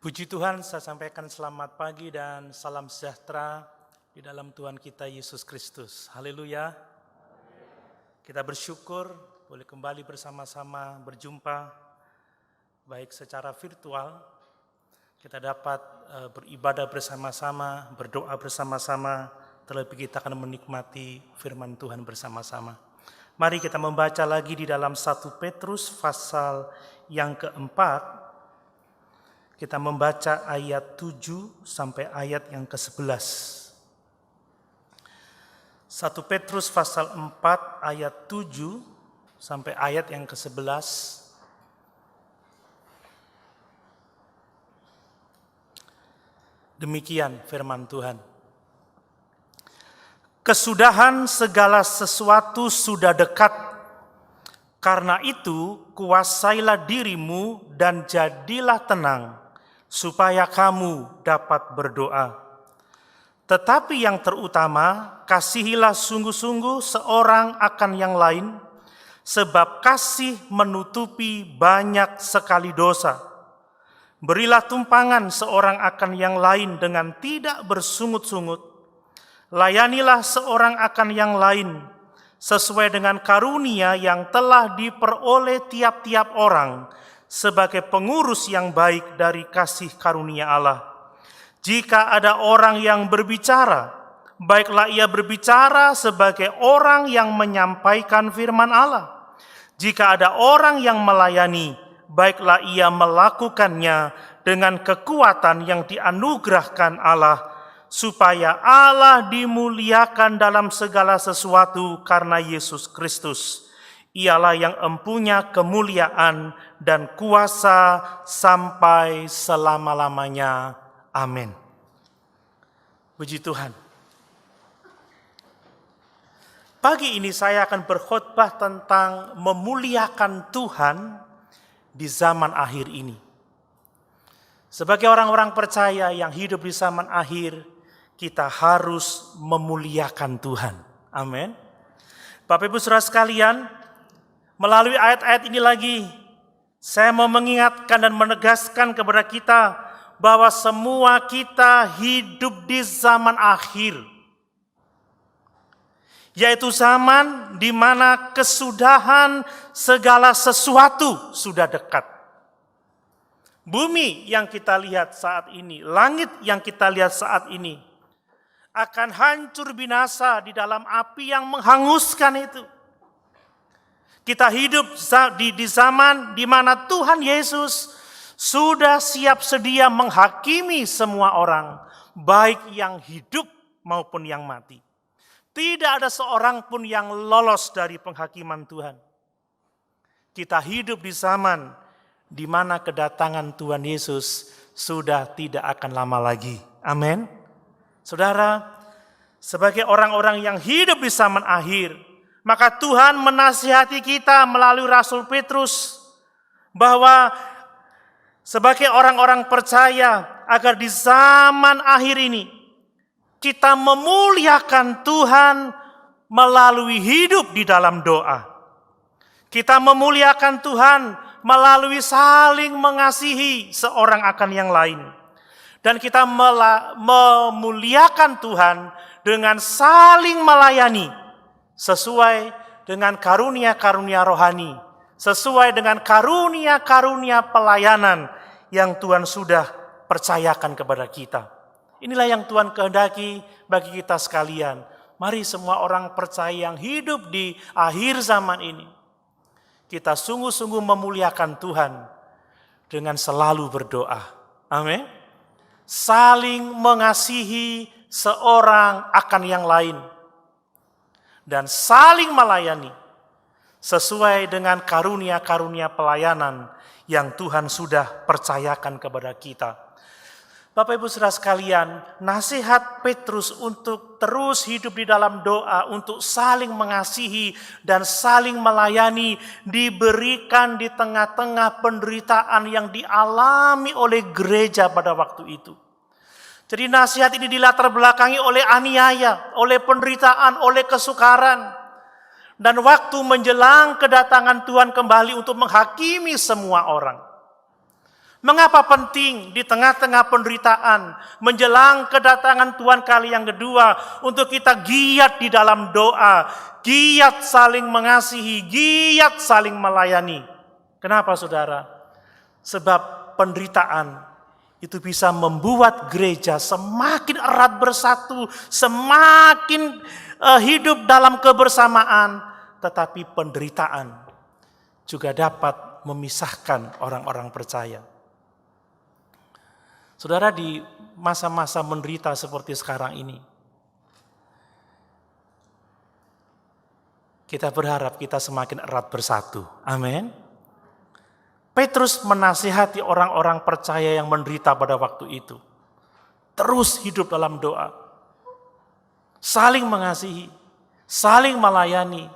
Puji Tuhan, saya sampaikan selamat pagi dan salam sejahtera di dalam Tuhan kita Yesus Kristus. Haleluya. Kita bersyukur boleh kembali bersama-sama berjumpa, baik secara virtual, kita dapat beribadah bersama-sama, berdoa bersama-sama, terlebih kita akan menikmati firman Tuhan bersama-sama. Mari kita membaca lagi di dalam 1 Petrus pasal yang keempat. Kita membaca ayat 7 sampai ayat yang ke-11. 1 Petrus pasal 4 ayat 7 sampai ayat yang ke-11. Demikian firman Tuhan. Kesudahan segala sesuatu sudah dekat. Karena itu kuasailah dirimu dan jadilah tenang, supaya kamu dapat berdoa. Tetapi yang terutama, kasihilah sungguh-sungguh seorang akan yang lain, sebab kasih menutupi banyak sekali dosa. Berilah tumpangan seorang akan yang lain dengan tidak bersungut-sungut. Layanilah seorang akan yang lain, sesuai dengan karunia yang telah diperoleh tiap-tiap orang, sebagai pengurus yang baik dari kasih karunia Allah. Jika ada orang yang berbicara, baiklah ia berbicara sebagai orang yang menyampaikan firman Allah. Jika ada orang yang melayani, baiklah ia melakukannya dengan kekuatan yang dianugerahkan Allah, supaya Allah dimuliakan dalam segala sesuatu karena Yesus Kristus. Ialah yang empunya kemuliaan dan kuasa sampai selama-lamanya. Amin. Puji Tuhan. Pagi ini saya akan berkhotbah tentang memuliakan Tuhan di zaman akhir ini. Sebagai orang-orang percaya yang hidup di zaman akhir, kita harus memuliakan Tuhan. Amin. Bapak Ibu Saudara sekalian, melalui ayat-ayat ini lagi, saya mau mengingatkan dan menegaskan kepada kita bahwa semua kita hidup di zaman akhir. Yaitu zaman di mana kesudahan segala sesuatu sudah dekat. Bumi yang kita lihat saat ini, langit yang kita lihat saat ini, akan hancur binasa di dalam api yang menghanguskan itu. Kita hidup di zaman di mana Tuhan Yesus sudah siap sedia menghakimi semua orang, baik yang hidup maupun yang mati. Tidak ada seorang pun yang lolos dari penghakiman Tuhan. Kita hidup di zaman di mana kedatangan Tuhan Yesus sudah tidak akan lama lagi. Amin. Saudara, sebagai orang-orang yang hidup di zaman akhir, maka Tuhan menasihati kita melalui Rasul Petrus bahwa sebagai orang-orang percaya agar di zaman akhir ini kita memuliakan Tuhan melalui hidup di dalam doa. Kita memuliakan Tuhan melalui saling mengasihi seorang akan yang lain. Dan kita memuliakan Tuhan dengan saling melayani sesuai dengan karunia-karunia rohani, sesuai dengan karunia-karunia pelayanan yang Tuhan sudah percayakan kepada kita. Inilah yang Tuhan kehendaki bagi kita sekalian. Mari semua orang percaya yang hidup di akhir zaman ini, kita sungguh-sungguh memuliakan Tuhan dengan selalu berdoa. Amin. Saling mengasihi seorang akan yang lain. Dan saling melayani sesuai dengan karunia-karunia pelayanan yang Tuhan sudah percayakan kepada kita. Bapak Ibu Saudara sekalian, nasihat Petrus untuk terus hidup di dalam doa, untuk saling mengasihi dan saling melayani diberikan di tengah-tengah penderitaan yang dialami oleh gereja pada waktu itu. Jadi nasihat ini dilatar belakangi oleh aniaya, oleh penderitaan, oleh kesukaran. Dan waktu menjelang kedatangan Tuhan kembali untuk menghakimi semua orang. Mengapa penting di tengah-tengah penderitaan, menjelang kedatangan Tuhan kali yang kedua, untuk kita giat di dalam doa, giat saling mengasihi, giat saling melayani. Kenapa saudara? Sebab penderitaan itu bisa membuat gereja semakin erat bersatu, semakin hidup dalam kebersamaan, tetapi penderitaan juga dapat memisahkan orang-orang percaya. Saudara, di masa-masa menderita seperti sekarang ini, kita berharap kita semakin erat bersatu. Amin. Petrus menasihati orang-orang percaya yang menderita pada waktu itu. Terus hidup dalam doa. Saling mengasihi, saling melayani.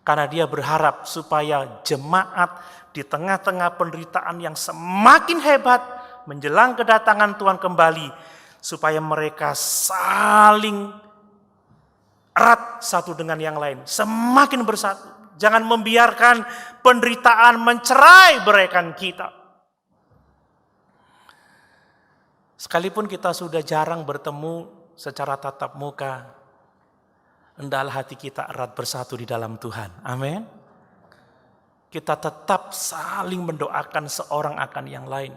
Karena dia berharap supaya jemaat di tengah-tengah penderitaan yang semakin hebat, menjelang kedatangan Tuhan kembali, supaya mereka saling erat satu dengan yang lain, semakin bersatu. Jangan membiarkan penderitaan mencerai-beraikan kita. Sekalipun kita sudah jarang bertemu secara tatap muka, hendaklah hati kita erat bersatu di dalam Tuhan. Amin. Kita tetap saling mendoakan seorang akan yang lain.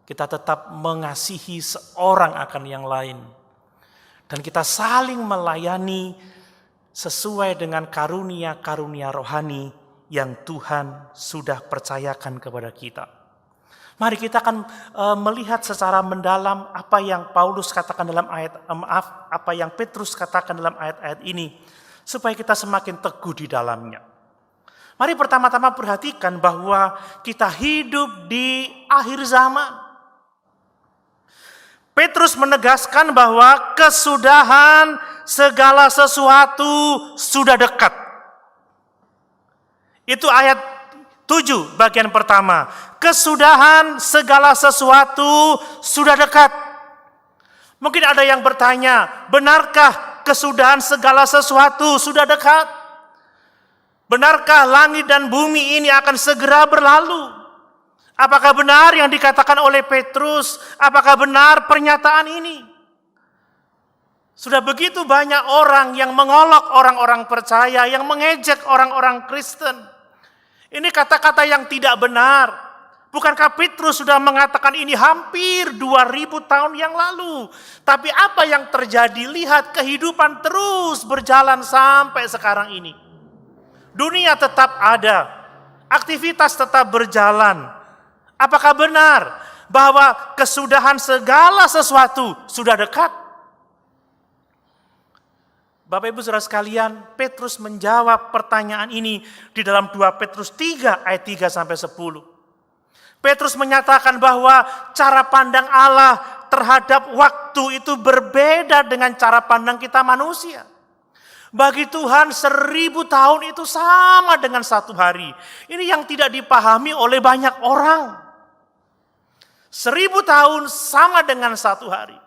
Kita tetap mengasihi seorang akan yang lain. Dan kita saling melayani sesuai dengan karunia-karunia rohani yang Tuhan sudah percayakan kepada kita. Mari kita akan melihat secara mendalam apa yang Paulus katakan dalam apa yang Petrus katakan dalam ayat-ayat ini, supaya kita semakin teguh di dalamnya. Mari pertama-tama perhatikan bahwa kita hidup di akhir zaman. Petrus menegaskan bahwa kesudahan segala sesuatu sudah dekat. Itu ayat 7 bagian pertama. Kesudahan segala sesuatu sudah dekat. Mungkin ada yang bertanya, benarkah kesudahan segala sesuatu sudah dekat? Benarkah langit dan bumi ini akan segera berlalu? Apakah benar yang dikatakan oleh Petrus? Apakah benar pernyataan ini? Sudah begitu banyak orang yang mengolok orang-orang percaya, yang mengejek orang-orang Kristen. Ini kata-kata yang tidak benar. Bukankah Petrus sudah mengatakan ini hampir 2000 tahun yang lalu? Tapi apa yang terjadi? Lihat, kehidupan terus berjalan sampai sekarang ini. Dunia tetap ada, aktivitas tetap berjalan. Apakah benar bahwa kesudahan segala sesuatu sudah dekat? Bapak Ibu Saudara sekalian, Petrus menjawab pertanyaan ini di dalam 2 Petrus 3 ayat 3 sampai 10. Petrus menyatakan bahwa cara pandang Allah terhadap waktu itu berbeda dengan cara pandang kita manusia. Bagi Tuhan 1000 tahun itu sama dengan 1 hari. Ini yang tidak dipahami oleh banyak orang. 1000 tahun sama dengan 1 hari.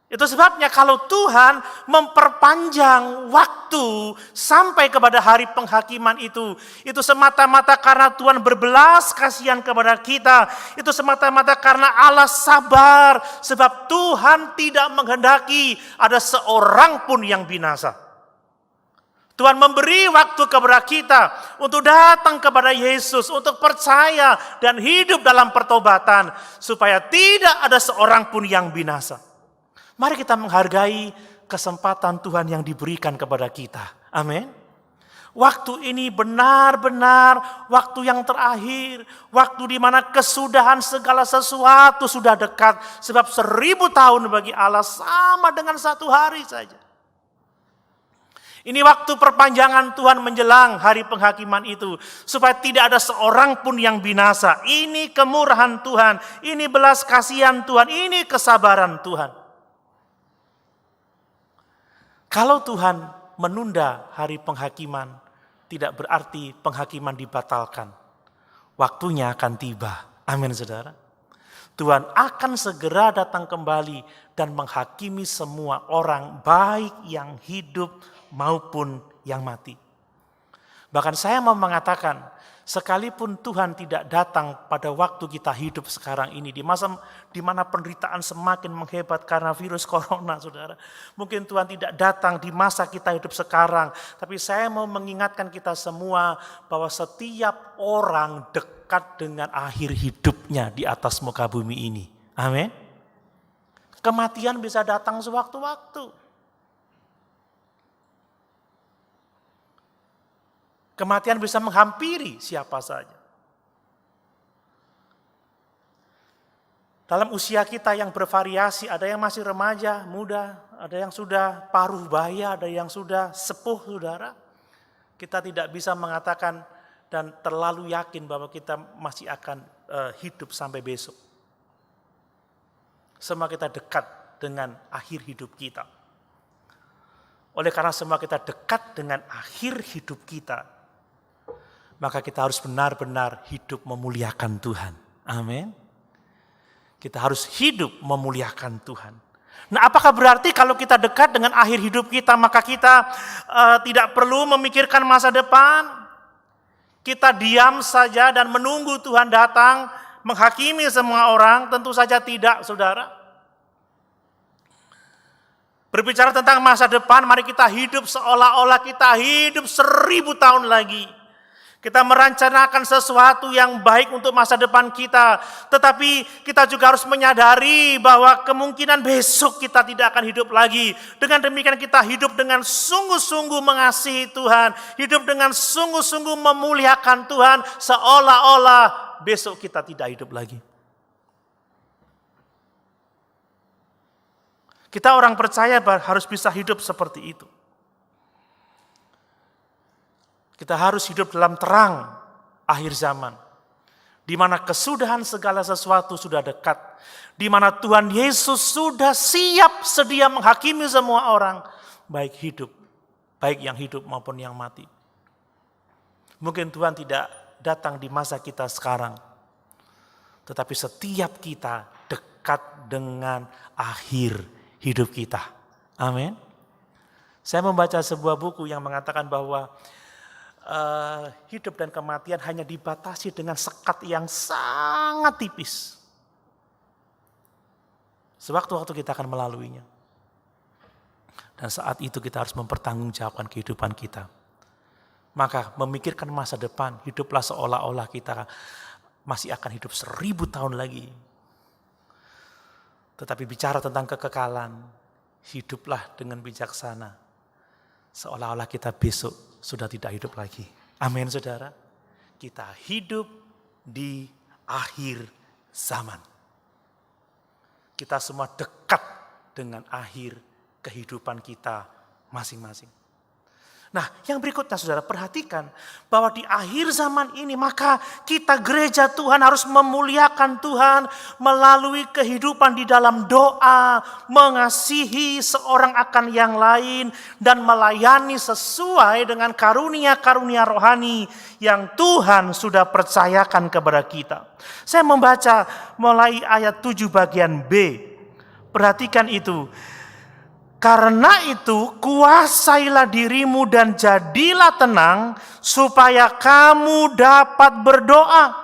Itu sebabnya kalau Tuhan memperpanjang waktu sampai kepada hari penghakiman itu semata-mata karena Tuhan berbelas kasihan kepada kita. Itu semata-mata karena Allah sabar, sebab Tuhan tidak menghendaki ada seorang pun yang binasa. Tuhan memberi waktu kepada kita untuk datang kepada Yesus, untuk percaya dan hidup dalam pertobatan, supaya tidak ada seorang pun yang binasa. Mari kita menghargai kesempatan Tuhan yang diberikan kepada kita. Amin. Waktu ini benar-benar waktu yang terakhir. Waktu di mana kesudahan segala sesuatu sudah dekat. Sebab 1000 tahun bagi Allah sama dengan 1 hari saja. Ini waktu perpanjangan Tuhan menjelang hari penghakiman itu. Supaya tidak ada seorang pun yang binasa. Ini kemurahan Tuhan. Ini belas kasihan Tuhan. Ini kesabaran Tuhan. Kalau Tuhan menunda hari penghakiman, tidak berarti penghakiman dibatalkan. Waktunya akan tiba. Amin, saudara. Tuhan akan segera datang kembali dan menghakimi semua orang, baik yang hidup maupun yang mati. Bahkan saya mau mengatakan, Sekalipun Tuhan tidak datang pada waktu kita hidup sekarang ini, di masa di mana penderitaan semakin menghebat karena virus corona, saudara. Mungkin Tuhan tidak datang di masa kita hidup sekarang, tapi saya mau mengingatkan kita semua bahwa setiap orang dekat dengan akhir hidupnya di atas muka bumi ini. Amin. Kematian bisa datang sewaktu-waktu. Kematian bisa menghampiri siapa saja. Dalam usia kita yang bervariasi, ada yang masih remaja, muda, ada yang sudah paruh baya, ada yang sudah sepuh, saudara. Kita tidak bisa mengatakan dan terlalu yakin bahwa kita masih akan hidup sampai besok. Semua kita dekat dengan akhir hidup kita. Oleh karena semua kita dekat dengan akhir hidup kita, maka kita harus benar-benar hidup memuliakan Tuhan. Amin. Kita harus hidup memuliakan Tuhan. Nah, apakah berarti kalau kita dekat dengan akhir hidup kita, maka kita tidak perlu memikirkan masa depan? Kita diam saja dan menunggu Tuhan datang menghakimi semua orang? Tentu saja tidak, saudara. Berbicara tentang masa depan, mari kita hidup seolah-olah kita hidup 1000 tahun lagi. Kita merencanakan sesuatu yang baik untuk masa depan kita. Tetapi kita juga harus menyadari bahwa kemungkinan besok kita tidak akan hidup lagi. Dengan demikian kita hidup dengan sungguh-sungguh mengasihi Tuhan. Hidup dengan sungguh-sungguh memuliakan Tuhan. Seolah-olah besok kita tidak hidup lagi. Kita orang percaya harus bisa hidup seperti itu. Kita harus hidup dalam terang akhir zaman, di mana kesudahan segala sesuatu sudah dekat, di mana Tuhan Yesus sudah siap sedia menghakimi semua orang, baik yang hidup maupun yang mati. Mungkin Tuhan tidak datang di masa kita sekarang, tetapi setiap kita dekat dengan akhir hidup kita. Amin. Saya membaca sebuah buku yang mengatakan bahwa hidup dan kematian hanya dibatasi dengan sekat yang sangat tipis. Sewaktu-waktu kita akan melaluinya. Dan saat itu kita harus mempertanggungjawabkan kehidupan kita. Maka memikirkan masa depan, hiduplah seolah-olah kita masih akan hidup 1000 tahun lagi. Tetapi bicara tentang kekekalan, hiduplah dengan bijaksana. Seolah-olah kita besok sudah tidak hidup lagi. Amin, saudara. Kita hidup di akhir zaman. Kita semua dekat dengan akhir kehidupan kita masing-masing. Nah, yang berikutnya saudara perhatikan bahwa di akhir zaman ini maka kita gereja Tuhan harus memuliakan Tuhan melalui kehidupan di dalam doa, mengasihi seorang akan yang lain dan melayani sesuai dengan karunia-karunia rohani yang Tuhan sudah percayakan kepada kita. Saya membaca mulai ayat 7 bagian B. Perhatikan itu. Karena itu kuasailah dirimu dan jadilah tenang supaya kamu dapat berdoa.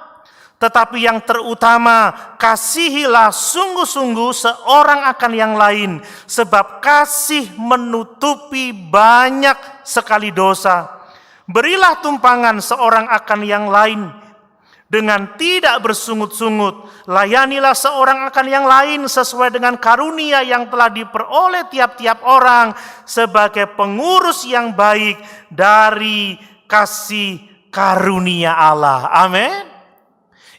Tetapi yang terutama kasihilah sungguh-sungguh seorang akan yang lain. Sebab kasih menutupi banyak sekali dosa. Berilah tumpangan seorang akan yang lain. Dengan tidak bersungut-sungut, layanilah seorang akan yang lain sesuai dengan karunia yang telah diperoleh tiap-tiap orang sebagai pengurus yang baik dari kasih karunia Allah. Amin.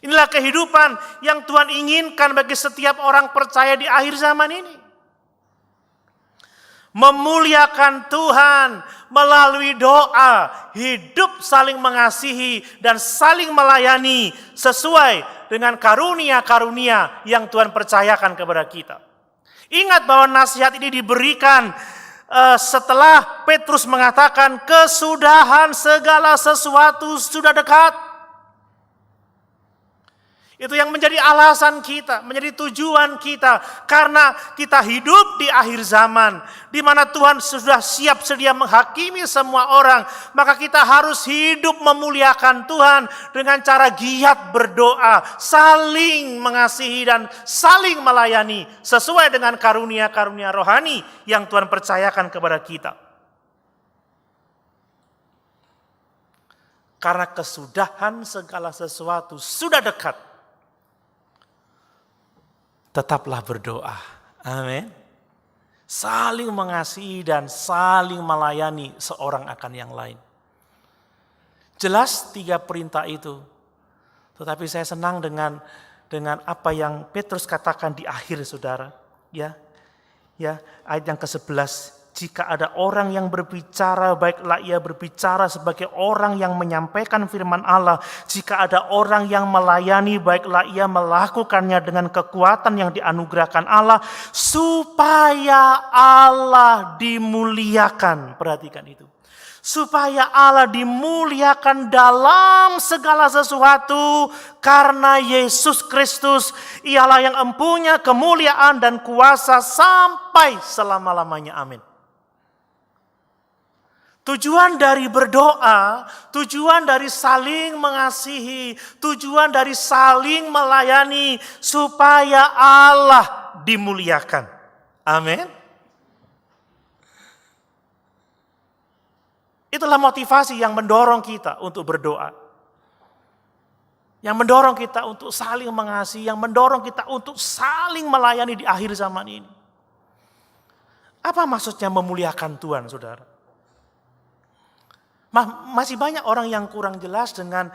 Inilah kehidupan yang Tuhan inginkan bagi setiap orang percaya di akhir zaman ini. Memuliakan Tuhan melalui doa, hidup saling mengasihi dan saling melayani sesuai dengan karunia-karunia yang Tuhan percayakan kepada kita. Ingat bahwa nasihat ini diberikan setelah Petrus mengatakan kesudahan segala sesuatu sudah dekat. Itu yang menjadi alasan kita, menjadi tujuan kita. Karena kita hidup di akhir zaman, di mana Tuhan sudah siap sedia menghakimi semua orang. Maka kita harus hidup memuliakan Tuhan dengan cara giat berdoa, saling mengasihi dan saling melayani sesuai dengan karunia-karunia rohani yang Tuhan percayakan kepada kita. Karena kesudahan segala sesuatu sudah dekat. Tetaplah berdoa. Amin. Saling mengasihi dan saling melayani seorang akan yang lain. Jelas 3 perintah itu. Tetapi saya senang dengan apa yang Petrus katakan di akhir, saudara. Ya, ayat yang ke-11. Jika ada orang yang berbicara, baiklah ia berbicara sebagai orang yang menyampaikan firman Allah. Jika ada orang yang melayani, baiklah ia melakukannya dengan kekuatan yang dianugerahkan Allah, supaya Allah dimuliakan. Perhatikan itu. Supaya Allah dimuliakan dalam segala sesuatu karena Yesus Kristus, ialah yang empunya kemuliaan dan kuasa sampai selama-lamanya. Amin. Tujuan dari berdoa, tujuan dari saling mengasihi, tujuan dari saling melayani, supaya Allah dimuliakan. Amin. Itulah motivasi yang mendorong kita untuk berdoa. Yang mendorong kita untuk saling mengasihi, yang mendorong kita untuk saling melayani di akhir zaman ini. Apa maksudnya memuliakan Tuhan, saudara? Masih banyak orang yang kurang jelas dengan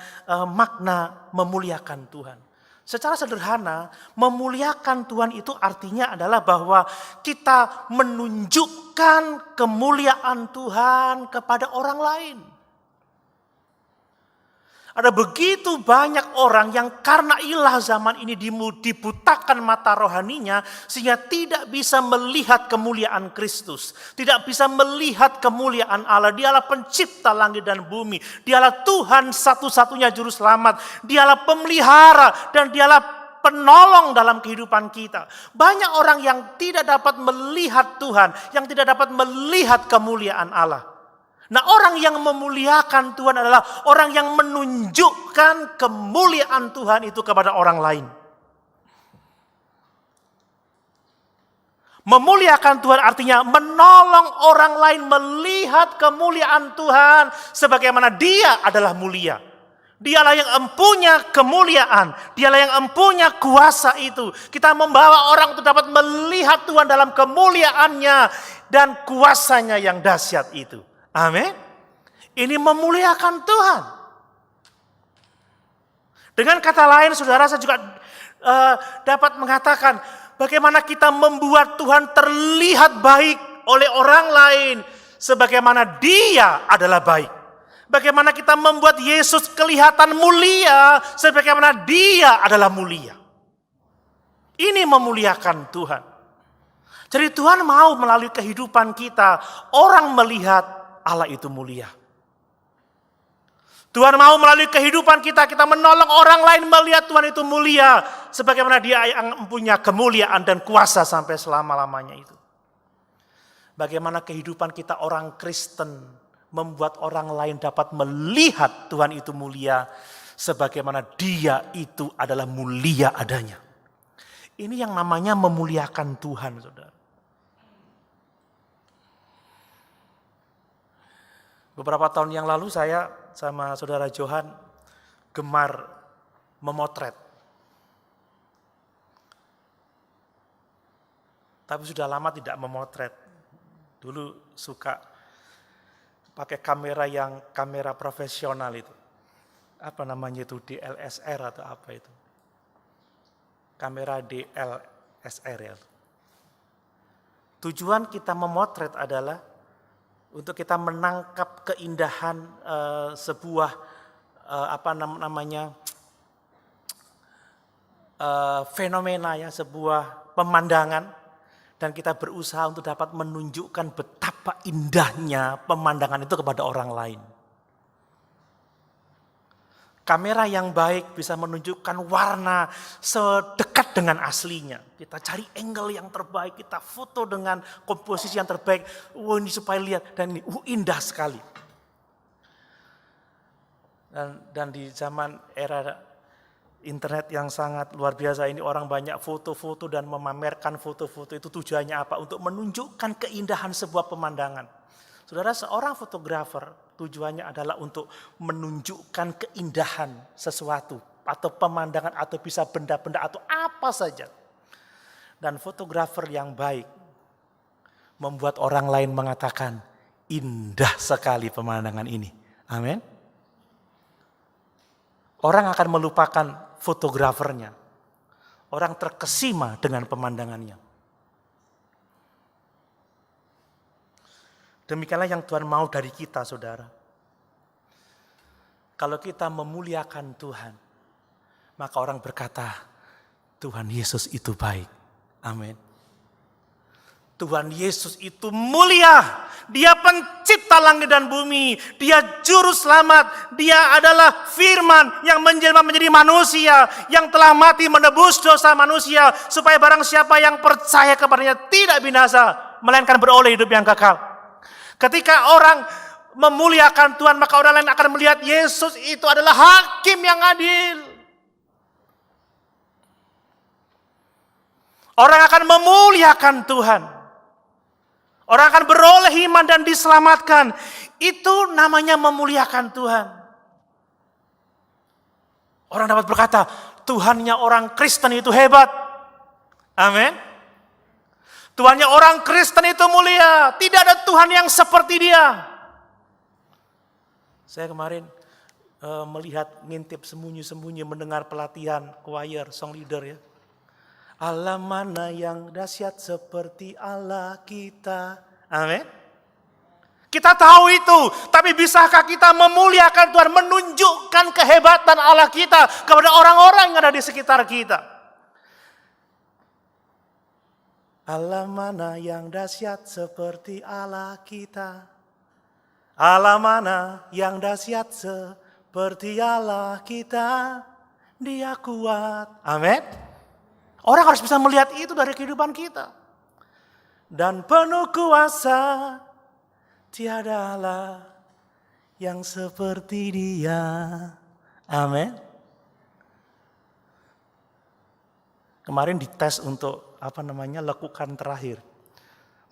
makna memuliakan Tuhan. Secara sederhana, memuliakan Tuhan itu artinya adalah bahwa kita menunjukkan kemuliaan Tuhan kepada orang lain. Ada begitu banyak orang yang karena ilah zaman ini dibutakan mata rohaninya sehingga tidak bisa melihat kemuliaan Kristus. Tidak bisa melihat kemuliaan Allah. Dialah pencipta langit dan bumi. Dialah Tuhan satu-satunya juru selamat. Dialah pemelihara dan dialah penolong dalam kehidupan kita. Banyak orang yang tidak dapat melihat Tuhan, yang tidak dapat melihat kemuliaan Allah. Nah, orang yang memuliakan Tuhan adalah orang yang menunjukkan kemuliaan Tuhan itu kepada orang lain. Memuliakan Tuhan artinya menolong orang lain melihat kemuliaan Tuhan sebagaimana Dia adalah mulia. Dialah yang empunya kemuliaan, Dialah yang empunya kuasa itu. Kita membawa orang untuk dapat melihat Tuhan dalam kemuliaannya dan kuasanya yang dahsyat itu. Amin. Ini memuliakan Tuhan. Dengan kata lain, saudara, saya juga dapat mengatakan bagaimana kita membuat Tuhan terlihat baik oleh orang lain sebagaimana Dia adalah baik. Bagaimana kita membuat Yesus kelihatan mulia sebagaimana Dia adalah mulia. Ini memuliakan Tuhan. Jadi Tuhan mau melalui kehidupan kita orang melihat Allah itu mulia. Tuhan mau melalui kehidupan kita menolong orang lain melihat Tuhan itu mulia. Sebagaimana Dia yang mempunyai kemuliaan dan kuasa sampai selama-lamanya itu. Bagaimana kehidupan kita orang Kristen membuat orang lain dapat melihat Tuhan itu mulia. Sebagaimana Dia itu adalah mulia adanya. Ini yang namanya memuliakan Tuhan, saudara. Beberapa tahun yang lalu saya sama saudara Johan gemar memotret. Tapi sudah lama tidak memotret. Dulu suka pakai kamera profesional itu. Apa namanya itu, DSLR atau apa itu. Kamera DSLR ya. Tujuan kita memotret adalah untuk kita menangkap keindahan sebuah fenomena ya, sebuah pemandangan, dan kita berusaha untuk dapat menunjukkan betapa indahnya pemandangan itu kepada orang lain. Kamera yang baik bisa menunjukkan warna sedekat dengan aslinya. Kita cari angle yang terbaik, kita foto dengan komposisi yang terbaik. Ini supaya lihat, dan ini indah sekali. Dan di zaman era internet yang sangat luar biasa ini, orang banyak foto-foto dan memamerkan foto-foto itu tujuannya apa? Untuk menunjukkan keindahan sebuah pemandangan. Saudara, seorang fotografer tujuannya adalah untuk menunjukkan keindahan sesuatu atau pemandangan atau bisa benda-benda atau apa saja. Dan fotografer yang baik membuat orang lain mengatakan, indah sekali pemandangan ini. Amin. Orang akan melupakan fotografernya. Orang terkesima dengan pemandangannya. Demikianlah yang Tuhan mau dari kita, saudara. Kalau kita memuliakan Tuhan, maka orang berkata, Tuhan Yesus itu baik. Amin. Tuhan Yesus itu mulia. Dia pencipta langit dan bumi. Dia juru selamat. Dia adalah firman yang menjelma menjadi manusia. Yang telah mati menebus dosa manusia. Supaya barang siapa yang percaya kepadanya tidak binasa, melainkan beroleh hidup yang kekal. Ketika orang memuliakan Tuhan, maka orang lain akan melihat Yesus itu adalah hakim yang adil. Orang akan memuliakan Tuhan. Orang akan beroleh iman dan diselamatkan. Itu namanya memuliakan Tuhan. Orang dapat berkata, Tuhannya orang Kristen itu hebat. Amin. Tuhannya orang Kristen itu mulia. Tidak ada Tuhan yang seperti dia. Saya kemarin melihat, ngintip sembunyi-sembunyi mendengar pelatihan choir, song leader ya. Allah mana yang dahsyat seperti Allah kita. Amin. Kita tahu itu, tapi bisakah kita memuliakan Tuhan, menunjukkan kehebatan Allah kita kepada orang-orang yang ada di sekitar kita? Allah mana yang dahsyat seperti Allah kita. Allah mana yang dahsyat seperti Allah kita. Dia kuat. Amin. Orang harus bisa melihat itu dari kehidupan kita. Dan penuh kuasa, tiada Allah yang seperti Dia. Amin. Kemarin dites untuk lekukan terakhir.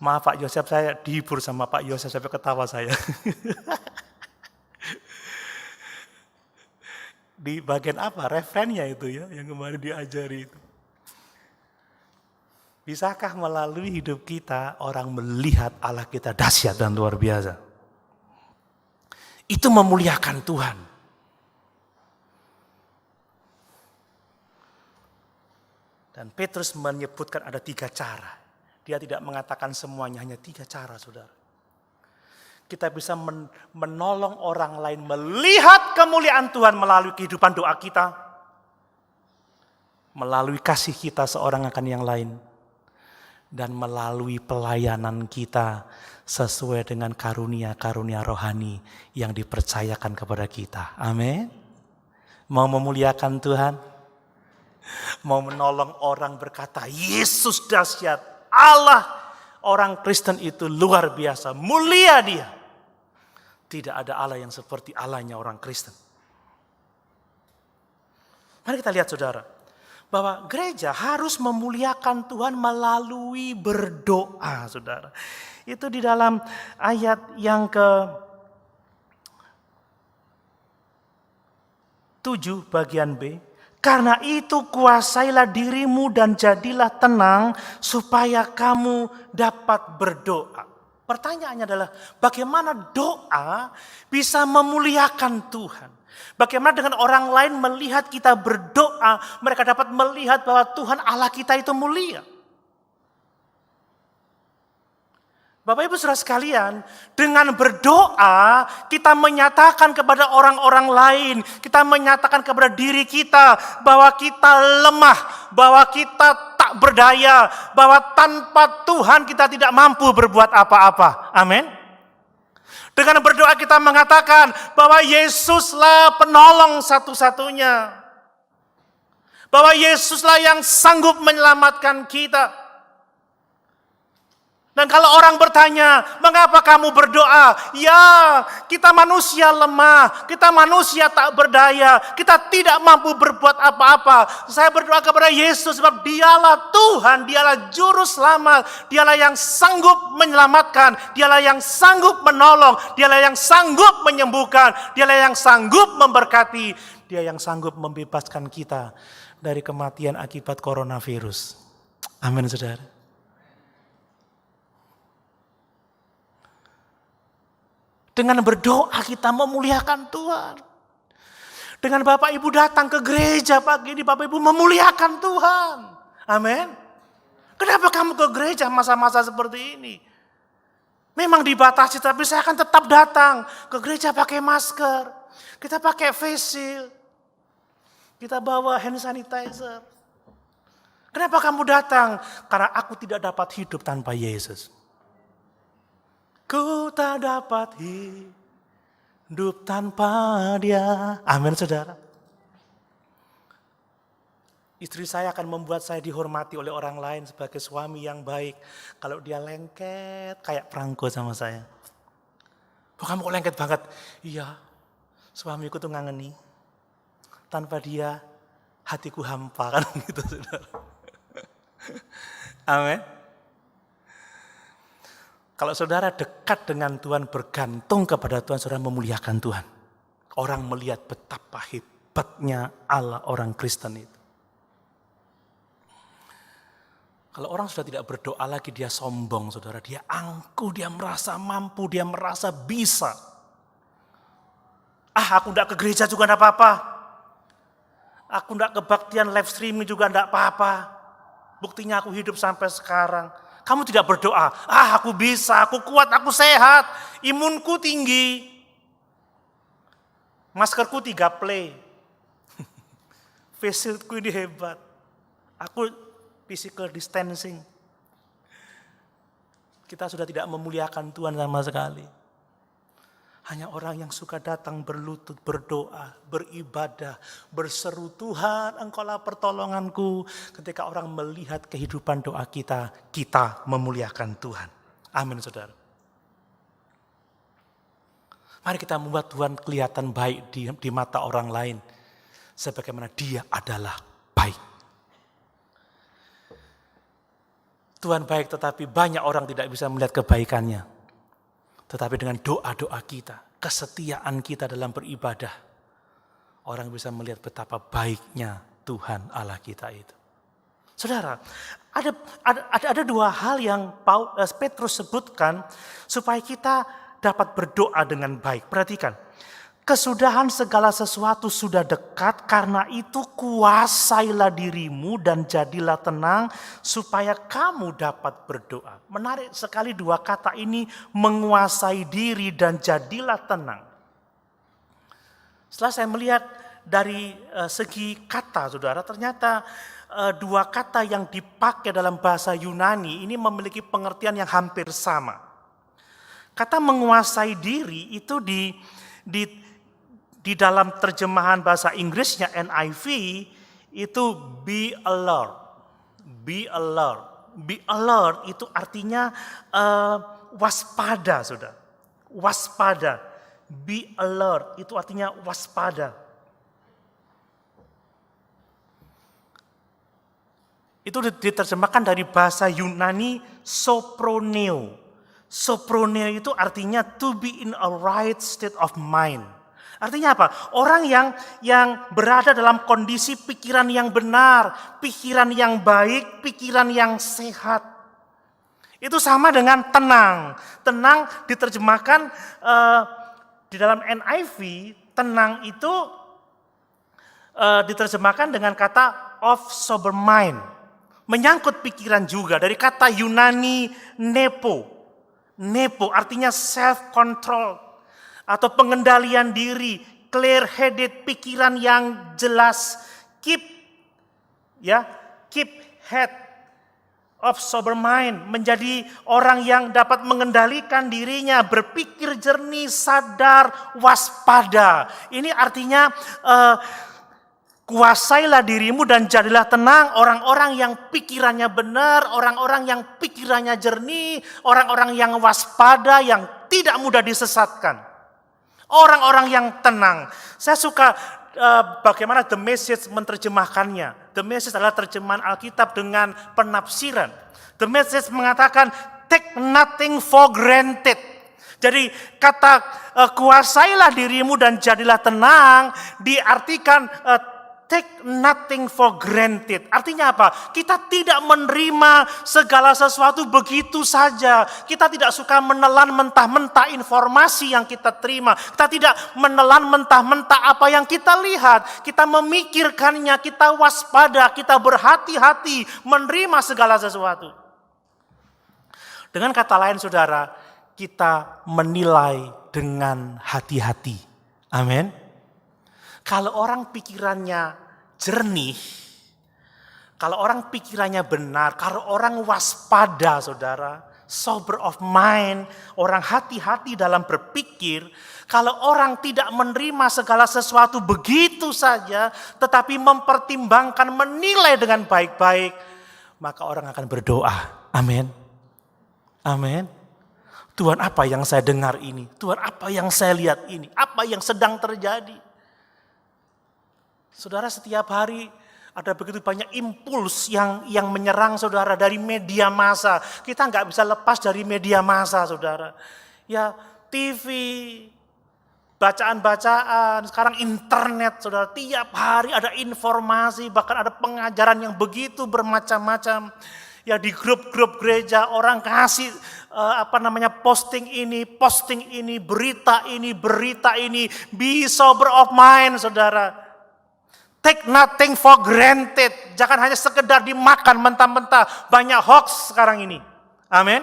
Maaf Pak Yosef, saya dihibur sama Pak Yosef sampai ketawa saya. Di bagian apa? Referennya itu ya, yang kemarin diajari itu. Bisakah melalui hidup kita orang melihat Allah kita dahsyat dan luar biasa? Itu memuliakan Tuhan. Dan Petrus menyebutkan ada 3 cara. Dia tidak mengatakan semuanya, hanya 3 cara, saudara. Kita bisa menolong orang lain melihat kemuliaan Tuhan melalui kehidupan doa kita. Melalui kasih kita seorang akan yang lain. Dan melalui pelayanan kita sesuai dengan karunia-karunia rohani yang dipercayakan kepada kita. Amin. Mau memuliakan Tuhan? Mau menolong orang berkata, Yesus dahsyat, Allah, orang Kristen itu luar biasa, mulia Dia. Tidak ada Allah yang seperti Allahnya orang Kristen. Mari kita lihat, saudara, bahwa gereja harus memuliakan Tuhan melalui berdoa, saudara. Itu di dalam ayat yang ke-7 bagian B. Karena itu kuasailah dirimu dan jadilah tenang supaya kamu dapat berdoa. Pertanyaannya adalah bagaimana doa bisa memuliakan Tuhan? Bagaimana dengan orang lain melihat kita berdoa, mereka dapat melihat bahwa Tuhan Allah kita itu mulia. Bapak Ibu Saudara sekalian, dengan berdoa kita menyatakan kepada orang-orang lain, kita menyatakan kepada diri kita bahwa kita lemah, bahwa kita tak berdaya, bahwa tanpa Tuhan kita tidak mampu berbuat apa-apa. Amin. Dengan berdoa kita mengatakan bahwa Yesuslah penolong satu-satunya. Bahwa Yesuslah yang sanggup menyelamatkan kita. Dan kalau orang bertanya, mengapa kamu berdoa? Ya, kita manusia lemah, kita manusia tak berdaya, kita tidak mampu berbuat apa-apa. Saya berdoa kepada Yesus sebab dialah Tuhan, dialah juru selamat, dialah yang sanggup menyelamatkan, dialah yang sanggup menolong, dialah yang sanggup menyembuhkan, dialah yang sanggup memberkati, dia yang sanggup membebaskan kita dari kematian akibat coronavirus. Amin, saudara. Dengan berdoa kita memuliakan Tuhan. Dengan Bapak Ibu datang ke gereja pagi ini, Bapak Ibu memuliakan Tuhan. Amin. Kenapa kamu ke gereja masa-masa seperti ini? Memang dibatasi, tapi saya akan tetap datang ke gereja pakai masker. Kita pakai face shield. Kita bawa hand sanitizer. Kenapa kamu datang? Karena aku tidak dapat hidup tanpa Yesus. Ku tak dapat hidup tanpa Dia. Amin, saudara. Istri saya akan membuat saya dihormati oleh orang lain sebagai suami yang baik. Kalau dia lengket kayak perangko sama saya. Oh, kamu kok lengket banget? Iya, suamiku tuh ngangeni. Tanpa dia hatiku hampa, kan gitu, saudara. Amin. Kalau saudara dekat dengan Tuhan, bergantung kepada Tuhan, saudara memuliakan Tuhan. Orang melihat betapa hebatnya Allah orang Kristen itu. Kalau orang sudah tidak berdoa lagi, dia sombong, saudara. Dia angkuh, dia merasa mampu, dia merasa bisa. Aku enggak ke gereja juga enggak apa-apa. Aku enggak kebaktian live streaming juga enggak apa-apa. Buktinya aku hidup sampai sekarang. Kamu tidak berdoa, aku bisa, aku kuat, aku sehat, imunku tinggi. Maskerku 3 play. Face shieldku ini hebat. Aku physical distancing. Kita sudah tidak memuliakan Tuhan sama sekali. Hanya orang yang suka datang berlutut, berdoa, beribadah, berseru, Tuhan Engkaulah pertolonganku. Ketika orang melihat kehidupan doa kita, kita memuliakan Tuhan. Amin, saudara. Mari kita membuat Tuhan kelihatan baik di mata orang lain. Sebagaimana Dia adalah baik. Tuhan baik, tetapi banyak orang tidak bisa melihat kebaikannya. Tetapi dengan doa-doa kita, kesetiaan kita dalam beribadah, orang bisa melihat betapa baiknya Tuhan Allah kita itu. Saudara, ada 2 hal yang Petrus sebutkan supaya kita dapat berdoa dengan baik. Perhatikan, kesudahan segala sesuatu sudah dekat, karena itu kuasailah dirimu dan jadilah tenang supaya kamu dapat berdoa. Menarik sekali 2 kata ini, menguasai diri dan jadilah tenang. Setelah saya melihat dari segi kata, saudara, ternyata 2 kata yang dipakai dalam bahasa Yunani ini memiliki pengertian yang hampir sama. Kata menguasai diri itu di dalam terjemahan bahasa Inggrisnya NIV itu be alert. Be alert. Be alert itu artinya waspada, saudara. Waspada. Be alert itu artinya waspada. Itu diterjemahkan dari bahasa Yunani soproneo. Soproneo itu artinya to be in a right state of mind. Artinya apa? Orang yang berada dalam kondisi pikiran yang benar, pikiran yang baik, pikiran yang sehat. Itu sama dengan tenang. Tenang diterjemahkan di dalam NIV, tenang itu diterjemahkan dengan kata of sober mind. Menyangkut pikiran juga, dari kata Yunani nepo. Nepo artinya self-control. Atau pengendalian diri, clear-headed, pikiran yang jelas, keep head, of sober mind, menjadi orang yang dapat mengendalikan dirinya, berpikir jernih, sadar, waspada. Ini artinya kuasailah dirimu dan jadilah tenang. Orang-orang yang pikirannya benar, orang-orang yang pikirannya jernih, orang-orang yang waspada, yang tidak mudah disesatkan. Orang-orang yang tenang. Saya suka bagaimana The Message menerjemahkannya. The Message adalah terjemahan Alkitab dengan penafsiran. The Message mengatakan, take nothing for granted. Jadi kata kuasailah dirimu dan jadilah tenang diartikan take nothing for granted. Artinya apa? Kita tidak menerima segala sesuatu begitu saja. Kita tidak suka menelan mentah-mentah informasi yang kita terima. Kita tidak menelan mentah-mentah apa yang kita lihat. Kita memikirkannya, kita waspada, kita berhati-hati menerima segala sesuatu. Dengan kata lain saudara, kita menilai dengan hati-hati. Amin. Kalau orang pikirannya jernih, kalau orang pikirannya benar, kalau orang waspada saudara, sober of mind, orang hati-hati dalam berpikir, kalau orang tidak menerima segala sesuatu begitu saja, tetapi mempertimbangkan, menilai dengan baik-baik, maka orang akan berdoa. Amin. Amin. Tuhan, apa yang saya dengar ini? Tuhan, apa yang saya lihat ini? Apa yang sedang terjadi? Saudara, setiap hari ada begitu banyak impuls yang menyerang saudara dari media massa. Kita nggak bisa lepas dari media massa, saudara. Ya, TV, bacaan-bacaan, sekarang internet, saudara. Tiap hari ada informasi, bahkan ada pengajaran yang begitu bermacam-macam. Ya, di grup-grup gereja orang kasih posting ini, berita ini. Be sober of mind, saudara. Take nothing for granted. Jangan hanya sekedar dimakan mentah-mentah. Banyak hoax sekarang ini. Amin.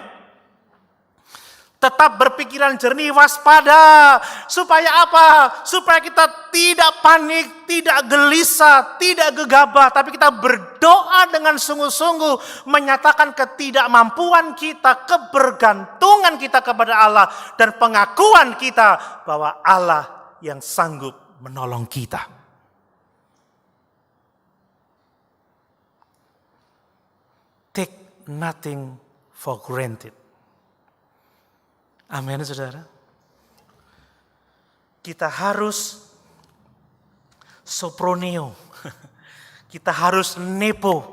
Tetap berpikiran jernih, waspada. Supaya apa? Supaya kita tidak panik, tidak gelisah, tidak gegabah. Tapi kita berdoa dengan sungguh-sungguh. Menyatakan ketidakmampuan kita, kebergantungan kita kepada Allah. Dan pengakuan kita bahwa Allah yang sanggup menolong kita. Take nothing for granted. Amin, saudara. Kita harus soproneo. Kita harus nepo.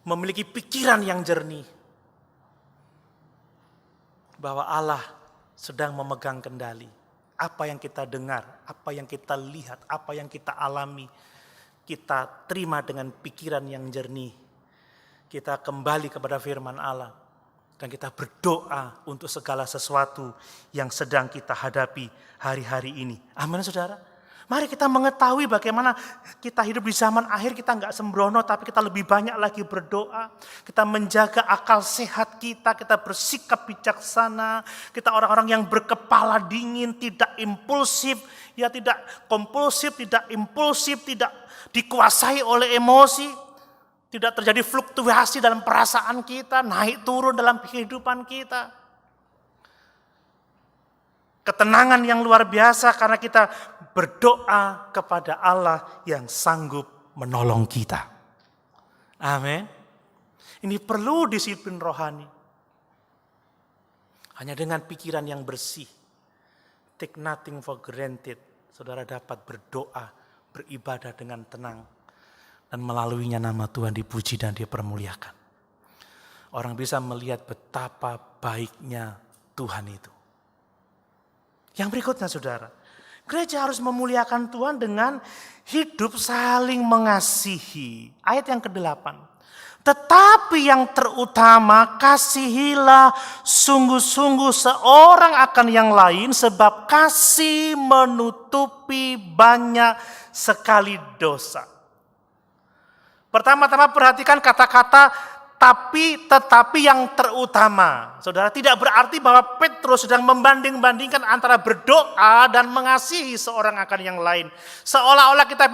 Memiliki pikiran yang jernih. Bahwa Allah sedang memegang kendali. Apa yang kita dengar, apa yang kita lihat, apa yang kita alami. Kita terima dengan pikiran yang jernih. Kita kembali kepada firman Allah. Dan kita berdoa untuk segala sesuatu yang sedang kita hadapi hari-hari ini. Amin, saudara. Mari kita mengetahui bagaimana kita hidup di zaman akhir. Kita enggak sembrono, tapi kita lebih banyak lagi berdoa. Kita menjaga akal sehat kita. Kita bersikap bijaksana. Kita orang-orang yang berkepala dingin, tidak impulsif. Ya, tidak kompulsif, tidak impulsif, tidak dikuasai oleh emosi. Tidak terjadi fluktuasi dalam perasaan kita, naik turun dalam kehidupan kita. Ketenangan yang luar biasa karena kita berdoa kepada Allah yang sanggup menolong kita. Amin. Ini perlu disiplin rohani. Hanya dengan pikiran yang bersih, take nothing for granted, saudara dapat berdoa, beribadah dengan tenang. Dan melaluinya nama Tuhan dipuji dan dipermuliakan. Orang bisa melihat betapa baiknya Tuhan itu. Yang berikutnya saudara. Gereja harus memuliakan Tuhan dengan hidup saling mengasihi. Ayat yang ke-8. Tetapi yang terutama kasihilah sungguh-sungguh seorang akan yang lain. Sebab kasih menutupi banyak sekali dosa. Pertama-tama perhatikan kata-kata tetapi yang terutama. Saudara, tidak berarti bahwa Petrus sedang membanding-bandingkan antara berdoa dan mengasihi seorang akan yang lain. Seolah-olah kita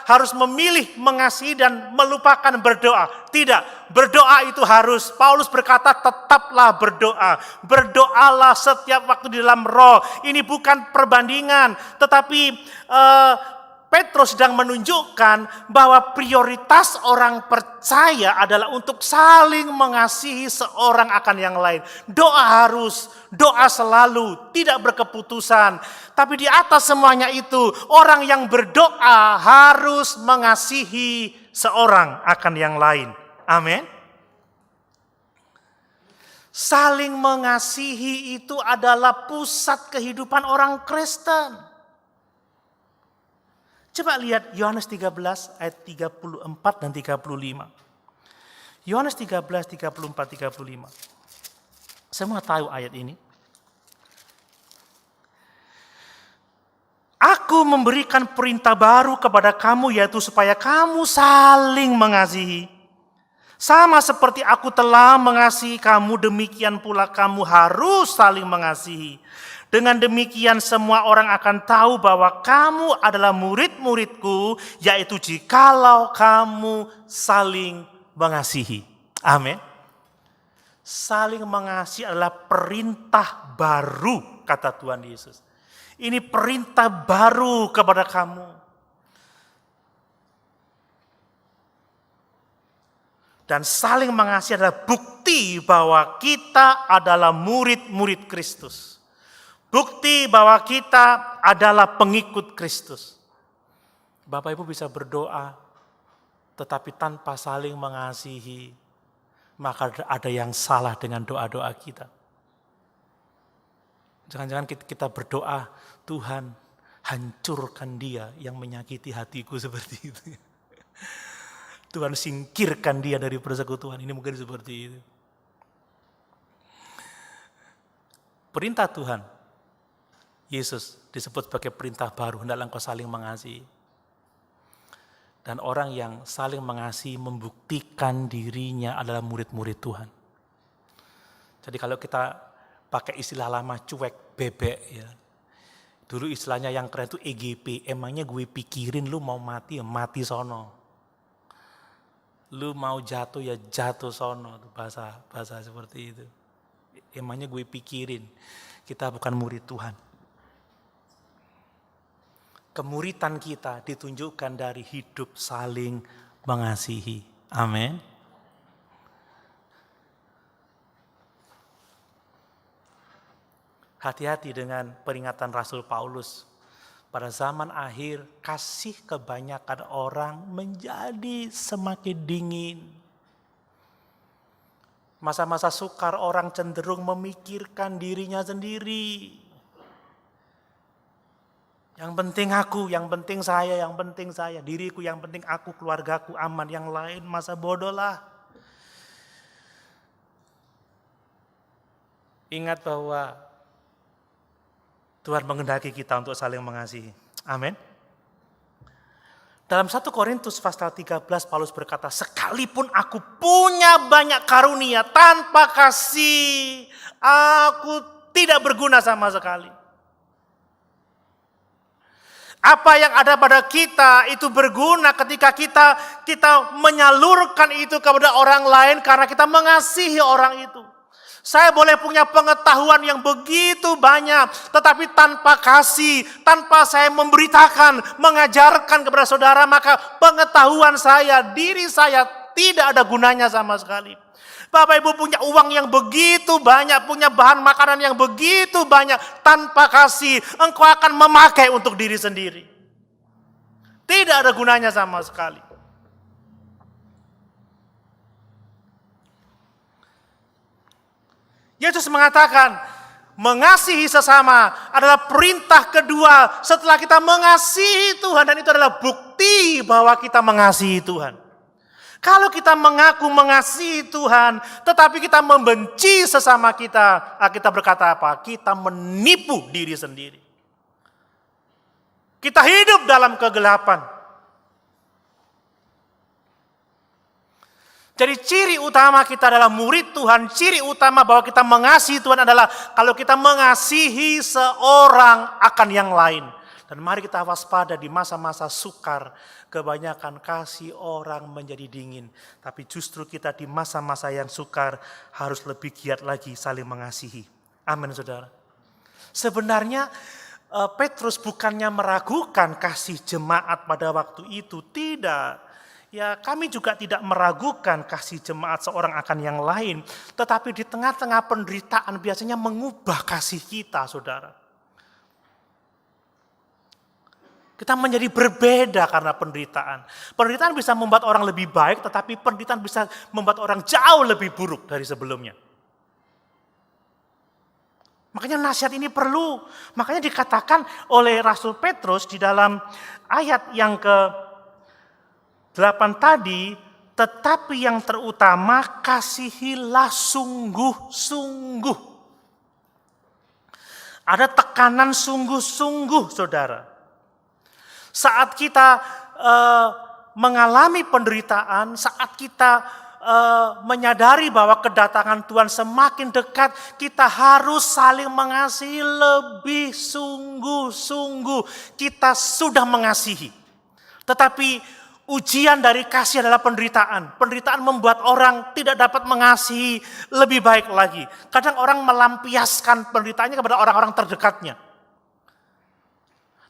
harus memilih mengasihi dan melupakan berdoa. Tidak, berdoa itu harus. Paulus berkata, tetaplah berdoa. Berdoalah setiap waktu di dalam roh. Ini bukan perbandingan, tetapi Petrus sedang menunjukkan bahwa prioritas orang percaya adalah untuk saling mengasihi seorang akan yang lain. Doa harus, doa selalu, tidak berkeputusan. Tapi di atas semuanya itu, orang yang berdoa harus mengasihi seorang akan yang lain. Amin. Saling mengasihi itu adalah pusat kehidupan orang Kristen. Coba lihat Yohanes 13 ayat 34 dan 35. Yohanes 13, 34, 35. Semua tahu ayat ini. Aku memberikan perintah baru kepada kamu, yaitu supaya kamu saling mengasihi. Sama seperti aku telah mengasihi kamu, demikian pula kamu harus saling mengasihi. Dengan demikian semua orang akan tahu bahwa kamu adalah murid-muridku, yaitu jikalau kamu saling mengasihi. Amin. Saling mengasihi adalah perintah baru, kata Tuhan Yesus. Ini perintah baru kepada kamu. Dan saling mengasihi adalah bukti bahwa kita adalah murid-murid Kristus. Bukti bahwa kita adalah pengikut Kristus. Bapak Ibu bisa berdoa, tetapi tanpa saling mengasihi, maka ada yang salah dengan doa-doa kita. Jangan-jangan kita berdoa, Tuhan hancurkan dia yang menyakiti hatiku seperti itu. Tuhan singkirkan dia dari persekutuan, ini mungkin seperti itu. Perintah Tuhan Yesus disebut sebagai perintah baru, hendaklah engkau saling mengasihi. Dan orang yang saling mengasihi membuktikan dirinya adalah murid-murid Tuhan. Jadi kalau kita pakai istilah lama cuek bebek ya. Dulu istilahnya yang keren itu EGP, emangnya gue pikirin lu mau mati ya mati sono. Lu mau jatuh ya jatuh sono, bahasa seperti itu. Emangnya gue pikirin, kita bukan murid Tuhan. Kemuritan kita ditunjukkan dari hidup saling mengasihi. Amin. Hati-hati dengan peringatan Rasul Paulus. Pada zaman akhir, kasih kebanyakan orang menjadi semakin dingin. Masa-masa sukar orang cenderung memikirkan dirinya sendiri. Yang penting aku, yang penting saya, diriku yang penting aku, keluargaku aman, yang lain masa bodoh lah. Ingat bahwa Tuhan menghendaki kita untuk saling mengasihi. Amin. Dalam 1 Korintus pasal 13 Paulus berkata, sekalipun aku punya banyak karunia tanpa kasih, aku tidak berguna sama sekali. Apa yang ada pada kita itu berguna ketika kita menyalurkan itu kepada orang lain karena kita mengasihi orang itu. Saya boleh punya pengetahuan yang begitu banyak, tetapi tanpa kasih, tanpa saya memberitakan, mengajarkan kepada saudara, maka pengetahuan saya, diri saya tidak ada gunanya sama sekali. Bapak Ibu punya uang yang begitu banyak, punya bahan makanan yang begitu banyak, tanpa kasih, engkau akan memakai untuk diri sendiri. Tidak ada gunanya sama sekali. Yesus mengatakan, mengasihi sesama adalah perintah kedua setelah kita mengasihi Tuhan, dan itu adalah bukti bahwa kita mengasihi Tuhan. Kalau kita mengaku mengasihi Tuhan, tetapi kita membenci sesama kita, kita berkata apa? Kita menipu diri sendiri. Kita hidup dalam kegelapan. Jadi ciri utama kita adalah murid Tuhan, ciri utama bahwa kita mengasihi Tuhan adalah kalau kita mengasihi seorang akan yang lain. Dan mari kita waspada di masa-masa sukar, kebanyakan kasih orang menjadi dingin. Tapi justru kita di masa-masa yang sukar harus lebih giat lagi saling mengasihi. Amin, saudara. Sebenarnya Petrus bukannya meragukan kasih jemaat pada waktu itu, tidak. Ya, kami juga tidak meragukan kasih jemaat seorang akan yang lain. Tetapi di tengah-tengah penderitaan biasanya mengubah kasih kita, saudara. Kita menjadi berbeda karena penderitaan. Penderitaan bisa membuat orang lebih baik, tetapi penderitaan bisa membuat orang jauh lebih buruk dari sebelumnya. Makanya nasihat ini perlu. Makanya dikatakan oleh Rasul Petrus di dalam ayat yang ke-8 tadi, tetapi yang terutama kasihilah sungguh-sungguh. Ada tekanan sungguh-sungguh, saudara. Saat kita mengalami penderitaan, saat kita menyadari bahwa kedatangan Tuhan semakin dekat, kita harus saling mengasihi lebih sungguh-sungguh. Kita sudah mengasihi. Tetapi ujian dari kasih adalah penderitaan. Penderitaan membuat orang tidak dapat mengasihi lebih baik lagi. Kadang orang melampiaskan penderitaannya kepada orang-orang terdekatnya.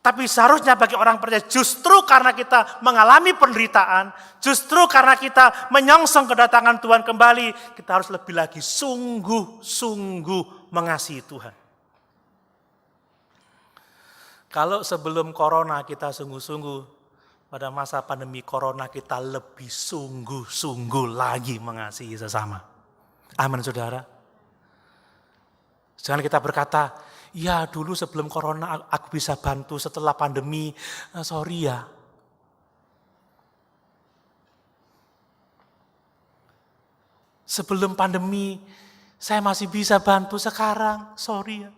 Tapi seharusnya bagi orang percaya justru karena kita mengalami penderitaan, justru karena kita menyongsong kedatangan Tuhan kembali, kita harus lebih lagi sungguh-sungguh mengasihi Tuhan. Kalau sebelum corona kita sungguh-sungguh, pada masa pandemi corona kita lebih sungguh-sungguh lagi mengasihi sesama. Amin, saudara. Jangan kita berkata, ya dulu sebelum corona aku bisa bantu, setelah pandemi, sorry ya. Sebelum pandemi saya masih bisa bantu, sekarang sorry ya.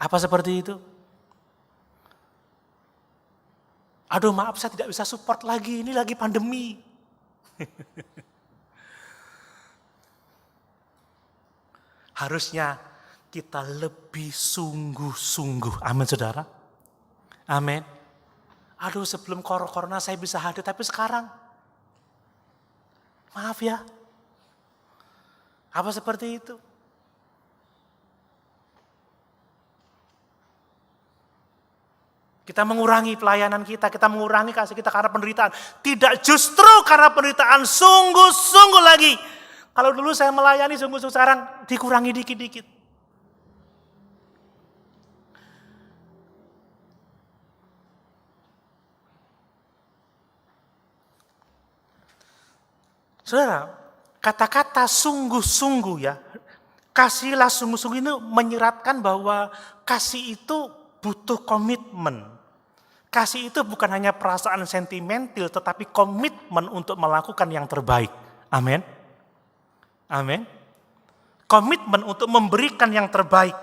Apa seperti itu? Aduh maaf saya tidak bisa support lagi, ini lagi pandemi. Harusnya kita lebih sungguh-sungguh. Amin, saudara. Amin. Aduh sebelum corona saya bisa hadir, tapi sekarang maaf ya. Apa seperti itu? Kita mengurangi pelayanan kita mengurangi kasih kita karena penderitaan. Tidak, justru karena penderitaan sungguh-sungguh lagi. Kalau dulu saya melayani sungguh-sungguh, sekarang dikurangi dikit-dikit. Saudara, kata-kata sungguh-sungguh ya, kasihlah sungguh-sungguh ini menyeratkan bahwa kasih itu butuh komitmen. Kasih itu bukan hanya perasaan sentimental, tetapi komitmen untuk melakukan yang terbaik. Amin. Amin. Komitmen untuk memberikan yang terbaik.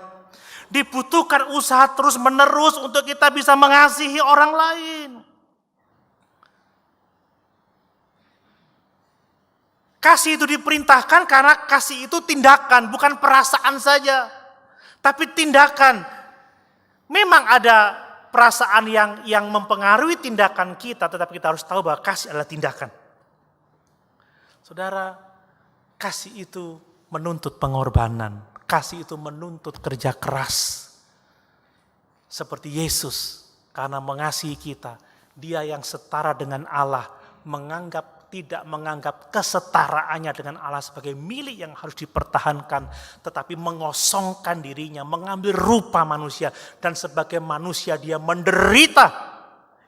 Dibutuhkan usaha terus-menerus untuk kita bisa mengasihi orang lain. Kasih itu diperintahkan karena kasih itu tindakan, bukan perasaan saja. Tapi tindakan. Memang ada perasaan yang mempengaruhi tindakan kita, tetapi kita harus tahu bahwa kasih adalah tindakan. Saudara, kasih itu menuntut pengorbanan. Kasih itu menuntut kerja keras. Seperti Yesus, karena mengasihi kita, Dia yang setara dengan Allah, tidak menganggap kesetaraannya dengan Allah sebagai milik yang harus dipertahankan, tetapi mengosongkan dirinya, mengambil rupa manusia, dan sebagai manusia Dia menderita,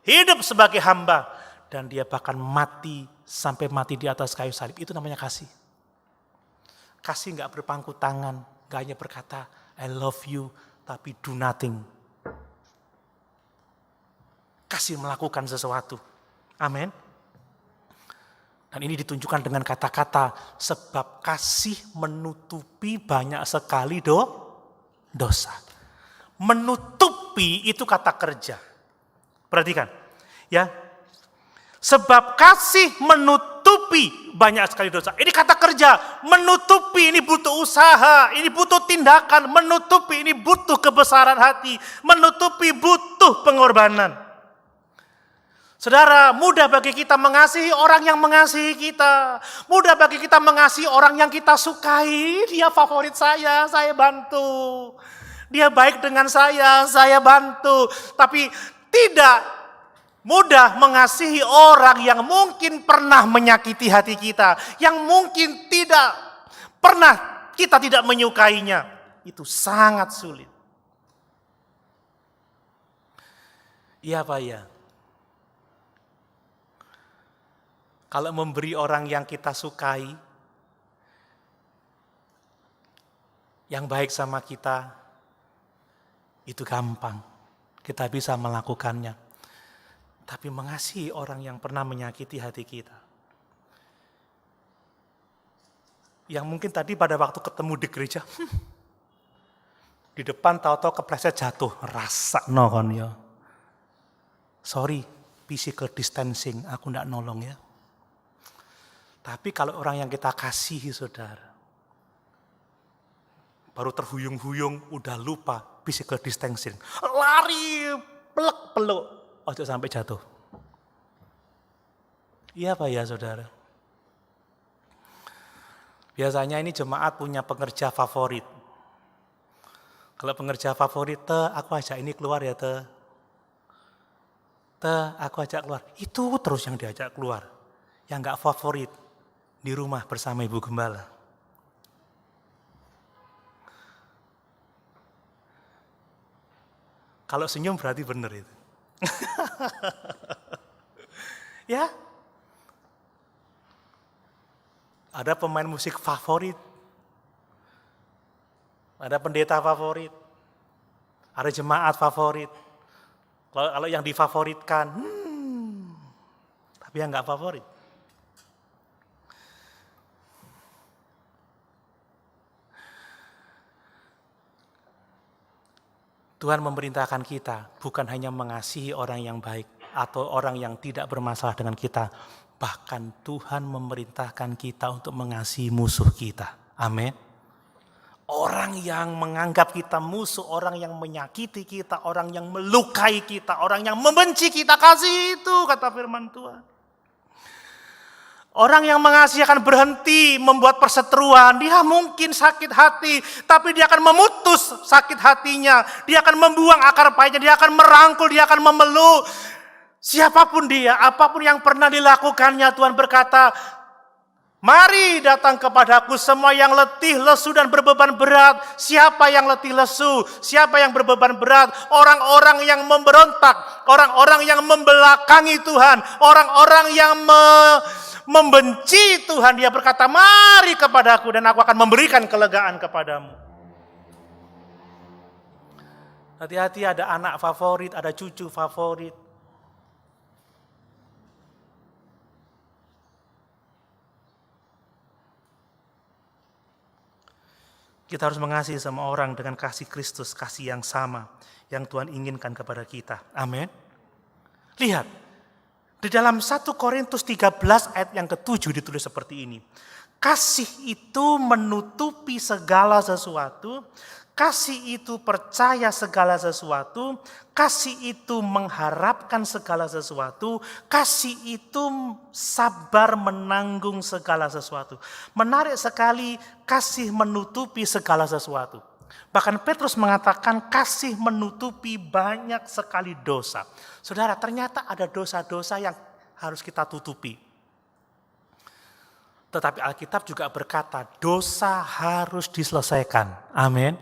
hidup sebagai hamba, dan Dia bahkan mati, sampai mati di atas kayu salib. Itu namanya kasih. Kasih gak berpangku tangan, gak hanya berkata I love you, tapi do nothing. Kasih melakukan sesuatu. Amin. Dan ini ditunjukkan dengan kata-kata, sebab kasih menutupi banyak sekali dosa. Menutupi itu kata kerja. Perhatikan, ya. Sebab kasih menutupi banyak sekali dosa. Ini kata kerja, menutupi, ini butuh usaha, ini butuh tindakan, menutupi, ini butuh kebesaran hati, menutupi butuh pengorbanan. Saudara, mudah bagi kita mengasihi orang yang mengasihi kita. Mudah bagi kita mengasihi orang yang kita sukai. Dia favorit saya bantu. Dia baik dengan saya bantu. Tapi tidak mudah mengasihi orang yang mungkin pernah menyakiti hati kita, yang mungkin tidak pernah kita tidak menyukainya. Itu sangat sulit. Iya Pak ya. Kalau memberi orang yang kita sukai, yang baik sama kita, itu gampang. Kita bisa melakukannya. Tapi mengasihi orang yang pernah menyakiti hati kita. Yang mungkin tadi pada waktu ketemu di gereja, di depan tahu-tahu kepleset jatuh, rasa kon ya. Sorry, physical distancing, aku ndak nolong ya. Tapi kalau orang yang kita kasihi saudara, baru terhuyung-huyung, udah lupa physical distancing. Lari, peluk, ojo sampai jatuh. Iya Pak ya saudara. Biasanya ini jemaat punya pengerja favorit. Kalau pengerja favorit, aku ajak ini keluar ya aku ajak keluar. Itu terus yang diajak keluar. Yang gak favorit, di rumah bersama Ibu Gembala. Kalau senyum berarti benar itu. Ya. Ada pemain musik favorit. Ada pendeta favorit. Ada jemaat favorit. Kalau yang difavoritkan, tapi yang nggak favorit. Tuhan memerintahkan kita bukan hanya mengasihi orang yang baik atau orang yang tidak bermasalah dengan kita. Bahkan Tuhan memerintahkan kita untuk mengasihi musuh kita. Amin. Orang yang menganggap kita musuh, orang yang menyakiti kita, orang yang melukai kita, orang yang membenci kita, kasih itu, kata firman Tuhan. Orang yang mengasihi akan berhenti membuat perseteruan. Dia mungkin sakit hati, tapi dia akan memutus sakit hatinya. Dia akan membuang akar pahitnya, dia akan merangkul, dia akan memeluk. Siapapun dia, apapun yang pernah dilakukannya, Tuhan berkata, mari datang kepadaku semua yang letih, lesu dan berbeban berat. Siapa yang letih lesu? Siapa yang berbeban berat? Orang-orang yang memberontak, orang-orang yang membelakangi Tuhan, orang-orang yang membenci Tuhan. Dia berkata, mari kepadaku dan aku akan memberikan kelegaan kepadamu. Hati-hati, ada anak favorit, ada cucu favorit. Kita harus mengasihi sama orang dengan kasih Kristus, kasih yang sama yang Tuhan inginkan kepada kita. Amin. Lihat, di dalam 1 Korintus 13 ayat yang ke-7 ditulis seperti ini. Kasih itu menutupi segala sesuatu, kasih itu percaya segala sesuatu, kasih itu mengharapkan segala sesuatu, kasih itu sabar menanggung segala sesuatu. Menarik sekali, kasih menutupi segala sesuatu. Bahkan Petrus mengatakan kasih menutupi banyak sekali dosa. Saudara, ternyata ada dosa-dosa yang harus kita tutupi. Tetapi Alkitab juga berkata dosa harus diselesaikan. Amin.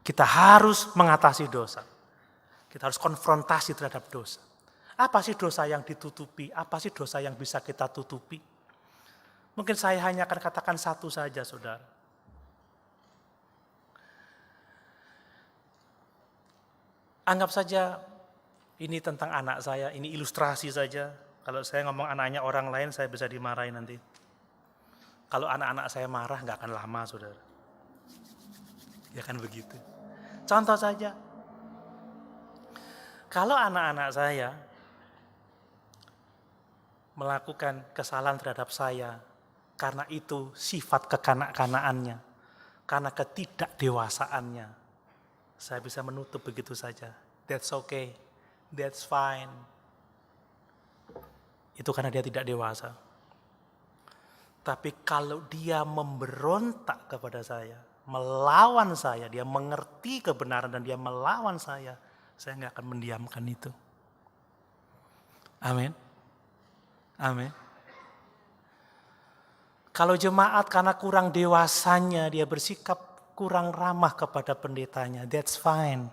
Kita harus mengatasi dosa. Kita harus konfrontasi terhadap dosa. Apa sih dosa yang ditutupi? Apa sih dosa yang bisa kita tutupi? Mungkin saya hanya akan katakan satu saja, saudara. Anggap saja ini tentang anak saya, ini ilustrasi saja. Kalau saya ngomong anaknya orang lain, saya bisa dimarahin nanti. Kalau anak-anak saya marah, nggak akan lama, saudara. Ya kan begitu. Contoh saja. Kalau anak-anak saya melakukan kesalahan terhadap saya, karena itu sifat kekanak-kanaannya, karena ketidakdewasaannya. Saya bisa menutup begitu saja. That's okay, that's fine. Itu karena dia tidak dewasa. Tapi kalau dia memberontak kepada saya, melawan saya, dia mengerti kebenaran dan dia melawan saya nggak akan mendiamkan itu. Amin. Amin. Kalau jemaat karena kurang dewasanya dia bersikap kurang ramah kepada pendetanya, that's fine.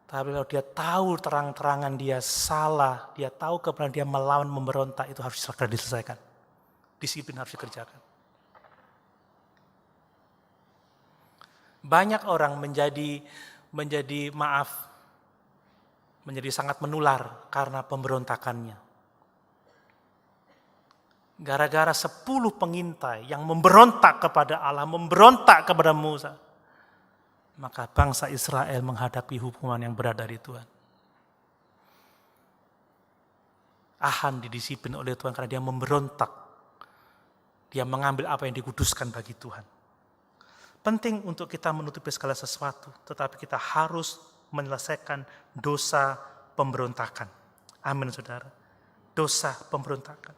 Tapi kalau dia tahu terang-terangan dia salah, dia tahu kebenaran, dia melawan, memberontak, itu harus segera diselesaikan. Disiplin harus dikerjakan. Banyak orang menjadi sangat menular karena pemberontakannya. Gara-gara 10 pengintai yang memberontak kepada Allah, memberontak kepada Musa, maka bangsa Israel menghadapi hukuman yang berat dari Tuhan. Ahan didisiplin oleh Tuhan karena dia memberontak. Dia mengambil apa yang dikuduskan bagi Tuhan. Penting untuk kita menutupi segala sesuatu, tetapi kita harus menyelesaikan dosa pemberontakan. Amin, saudara. Dosa pemberontakan.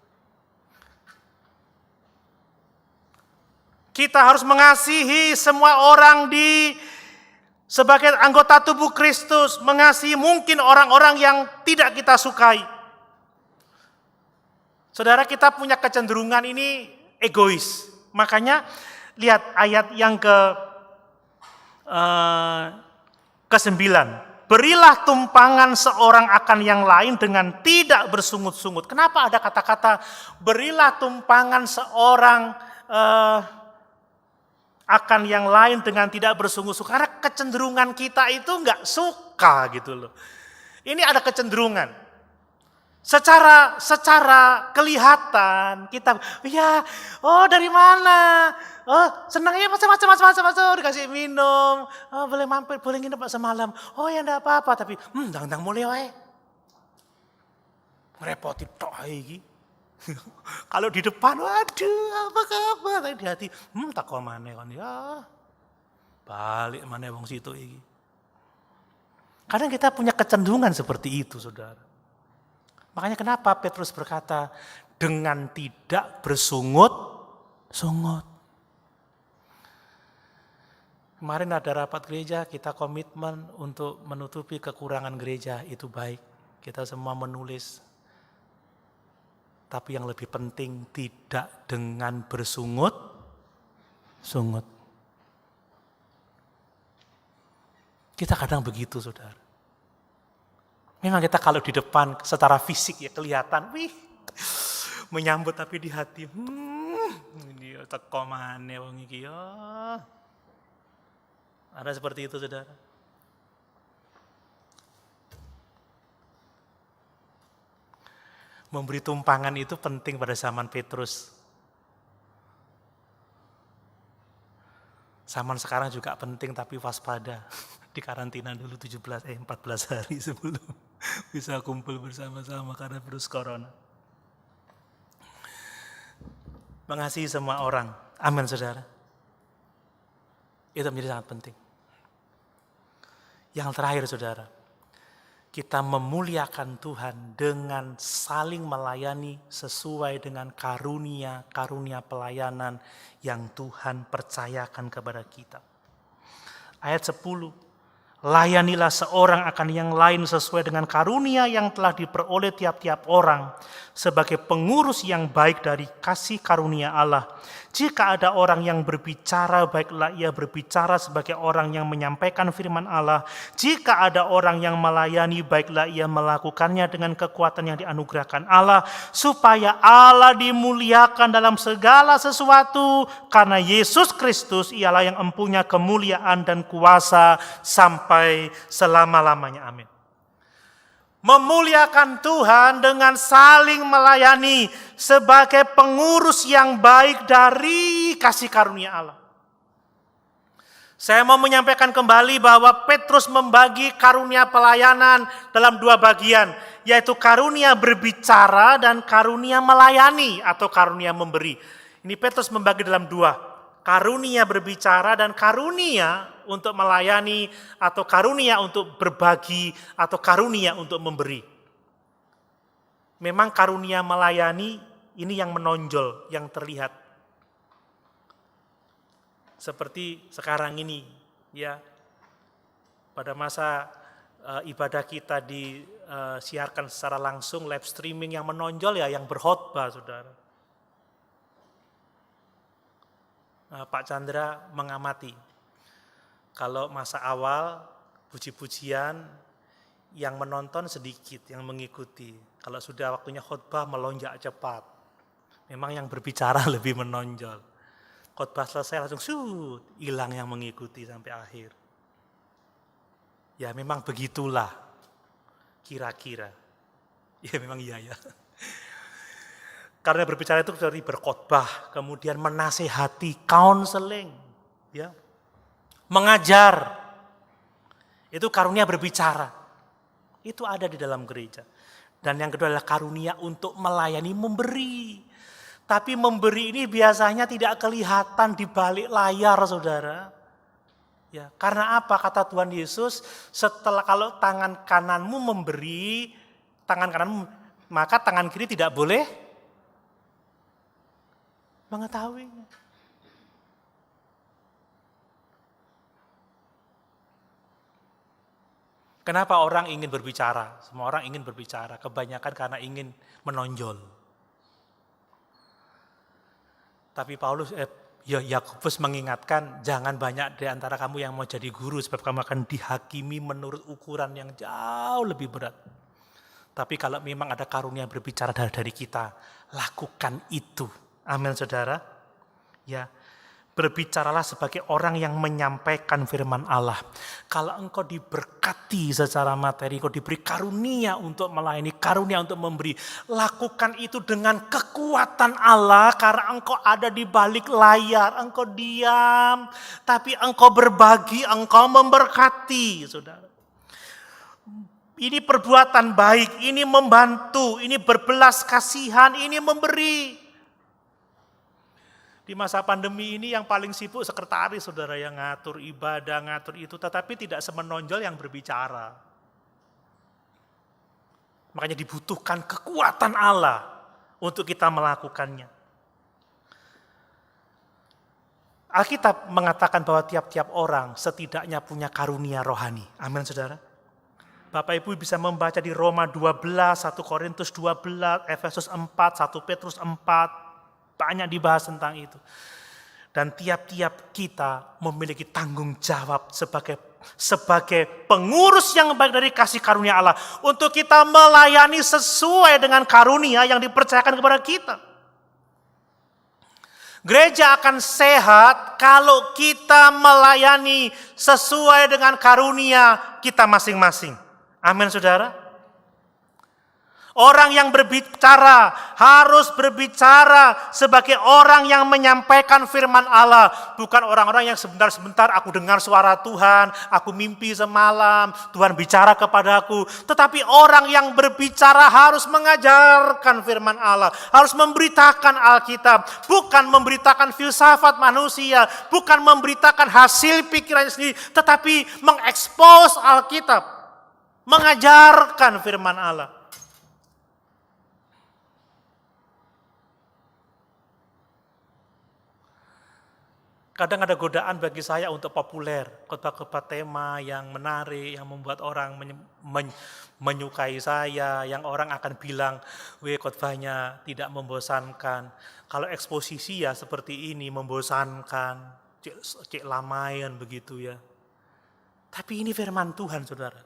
Kita harus mengasihi semua orang sebagai anggota tubuh Kristus, mengasihi mungkin orang-orang yang tidak kita sukai. Saudara, kita punya kecenderungan ini egois. Makanya lihat ayat yang ke-9. Berilah tumpangan seorang akan yang lain dengan tidak bersungut-sungut. Kenapa ada kata-kata berilah tumpangan seorang akan yang lain dengan tidak bersungut-sungut? Karena kecenderungan kita itu nggak suka gitu loh. Ini ada kecenderungan. Secara kelihatan kita, ya, oh dari mana? Oh senangnya macam-macam, dikasih minum, oh boleh mampir, boleh nginep semalam. Oh ya enggak apa-apa, tapi dang mulai wae. Ngerepoti tok iki. Kalau di depan, waduh apa kabar? Tapi di hati, tak kok maneh kon ya. Balik maneh wong situ iki. Kadang kita punya kecenderungan seperti itu, saudara. Makanya kenapa Petrus berkata, dengan tidak bersungut-sungut. Kemarin ada rapat gereja, kita komitmen untuk menutupi kekurangan gereja, itu baik. Kita semua menulis. Tapi yang lebih penting, tidak dengan bersungut-sungut. Kita kadang begitu, saudara. Memang kita kalau di depan secara fisik ya kelihatan, menyambut, tapi di hati, ini teko maneh wong iki ya. Ada seperti itu, saudara. Memberi tumpangan itu penting pada zaman Petrus. Zaman sekarang juga penting, tapi waspada. Di karantina dulu 14 hari sebelum bisa kumpul bersama-sama karena virus corona. Mengasihi semua orang. Amin, saudara. Itu menjadi sangat penting. Yang terakhir, saudara, kita memuliakan Tuhan dengan saling melayani sesuai dengan karunia pelayanan yang Tuhan percayakan kepada kita. Ayat 10. Layanilah seorang akan yang lain sesuai dengan karunia yang telah diperoleh tiap-tiap orang sebagai pengurus yang baik dari kasih karunia Allah. Jika ada orang yang berbicara, baiklah ia berbicara sebagai orang yang menyampaikan firman Allah. Jika ada orang yang melayani, baiklah ia melakukannya dengan kekuatan yang dianugerahkan Allah, supaya Allah dimuliakan dalam segala sesuatu, karena Yesus Kristus ialah yang empunya kemuliaan dan kuasa sampai selama-lamanya. Amin. Memuliakan Tuhan dengan saling melayani sebagai pengurus yang baik dari kasih karunia Allah. Saya mau menyampaikan kembali bahwa Petrus membagi karunia pelayanan dalam dua bagian, yaitu karunia berbicara dan karunia melayani atau karunia memberi. Ini Petrus membagi dalam dua, karunia berbicara dan karunia untuk melayani atau karunia untuk berbagi atau karunia untuk memberi. Memang karunia melayani ini yang menonjol, yang terlihat. Seperti sekarang ini, ya, pada masa ibadah kita disiarkan secara langsung, live streaming yang menonjol ya yang berkhotbah, saudara. Pak Chandra mengamati, kalau masa awal puji-pujian yang menonton sedikit, yang mengikuti. Kalau sudah waktunya khotbah melonjak cepat. Memang yang berbicara lebih menonjol. Khotbah selesai langsung hilang yang mengikuti sampai akhir. Ya memang begitulah kira-kira. Ya memang iya ya. Karena berbicara itu seperti berkhotbah, kemudian menasehati, counseling, ya, mengajar. Itu karunia berbicara. Itu ada di dalam gereja. Dan yang kedua adalah karunia untuk melayani, memberi. Tapi memberi ini biasanya tidak kelihatan di balik layar, saudara. Ya, karena apa? Kata Tuhan Yesus, setelah kalau tangan kananmu memberi, tangan kananmu, maka tangan kiri tidak boleh mengetahuinya. Kenapa orang ingin berbicara? Semua orang ingin berbicara, kebanyakan karena ingin menonjol. Tapi Yakobus mengingatkan, jangan banyak di antara kamu yang mau jadi guru, sebab kamu akan dihakimi menurut ukuran yang jauh lebih berat. Tapi kalau memang ada karunia berbicara dari kita, lakukan itu. Amin, saudara. Ya, berbicaralah sebagai orang yang menyampaikan firman Allah. Kalau engkau diberkati secara materi, engkau diberi karunia untuk melayani, karunia untuk memberi, lakukan itu dengan kekuatan Allah karena engkau ada di balik layar, engkau diam, tapi engkau berbagi, engkau memberkati, saudara. Ini perbuatan baik, ini membantu, ini berbelas kasihan, ini memberi. Di masa pandemi ini yang paling sibuk sekretaris, saudara, yang ngatur ibadah, ngatur itu, tetapi tidak semenonjol yang berbicara. Makanya dibutuhkan kekuatan Allah untuk kita melakukannya. Alkitab mengatakan bahwa tiap-tiap orang setidaknya punya karunia rohani. Amin, saudara. Bapak Ibu bisa membaca di Roma 12, 1 Korintus 12, Efesus 4, 1 Petrus 4, banyak dibahas tentang itu. Dan tiap-tiap kita memiliki tanggung jawab sebagai pengurus yang baik dari kasih karunia Allah. Untuk kita melayani sesuai dengan karunia yang dipercayakan kepada kita. Gereja akan sehat kalau kita melayani sesuai dengan karunia kita masing-masing. Amin, saudara. Orang yang berbicara harus berbicara sebagai orang yang menyampaikan firman Allah. Bukan orang-orang yang sebentar-sebentar aku dengar suara Tuhan, aku mimpi semalam, Tuhan bicara kepadaku. Tetapi orang yang berbicara harus mengajarkan firman Allah, harus memberitakan Alkitab. Bukan memberitakan filsafat manusia, bukan memberitakan hasil pikirannya sendiri, tetapi mengekspos Alkitab, mengajarkan firman Allah. Kadang ada godaan bagi saya untuk populer, khotbah-khotbah tema yang menarik, yang membuat orang menyukai saya, yang orang akan bilang, khotbahnya tidak membosankan. Kalau eksposisi ya seperti ini, membosankan, cek lamayan begitu ya. Tapi ini firman Tuhan, saudara.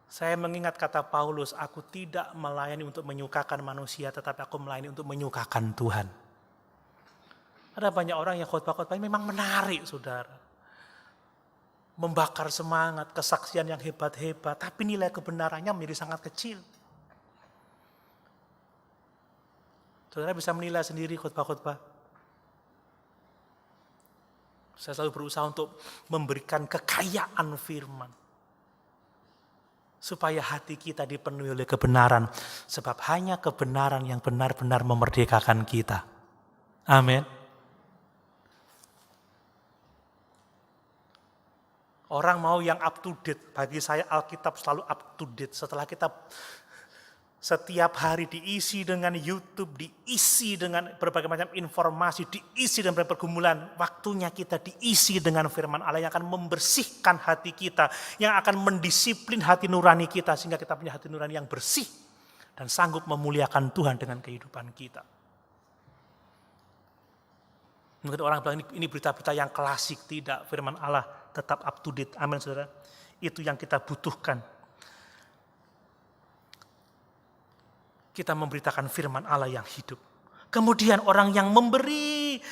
Saya mengingat kata Paulus, aku tidak melayani untuk menyukakan manusia, tetapi aku melayani untuk menyukakan Tuhan. Ada banyak orang yang khotbah-khotbah memang menarik, saudara. Membakar semangat, kesaksian yang hebat-hebat, tapi nilai kebenarannya menjadi sangat kecil. Saudara bisa menilai sendiri khotbah-khotbah. Saya selalu berusaha untuk memberikan kekayaan firman. Supaya hati kita dipenuhi oleh kebenaran. Sebab hanya kebenaran yang benar-benar memerdekakan kita. Amin. Orang mau yang up to date. Bagi saya Alkitab selalu up to date. Setelah kita setiap hari diisi dengan YouTube, diisi dengan berbagai macam informasi, diisi dengan berbagai pergumulan. Waktunya kita diisi dengan firman Allah yang akan membersihkan hati kita, yang akan mendisiplin hati nurani kita, sehingga kita punya hati nurani yang bersih dan sanggup memuliakan Tuhan dengan kehidupan kita. Mungkin orang bilang ini berita-berita yang klasik. Tidak, firman Allah tetap up to date. Amin, saudara. Itu yang kita butuhkan. Kita memberitakan firman Allah yang hidup. Kemudian orang yang memberi,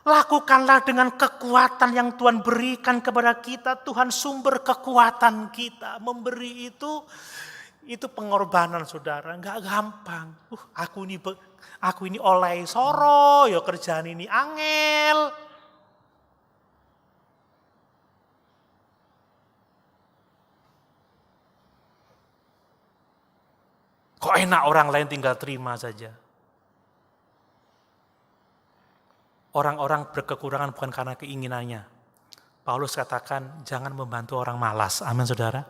lakukanlah dengan kekuatan yang Tuhan berikan kepada kita. Tuhan sumber kekuatan kita. Memberi itu pengorbanan, saudara. Enggak gampang. Aku ini oleh soro, ya kerjaan ini angel. Kok enak orang lain tinggal terima saja. Orang-orang berkekurangan bukan karena keinginannya. Paulus katakan jangan membantu orang malas. Amin, saudara.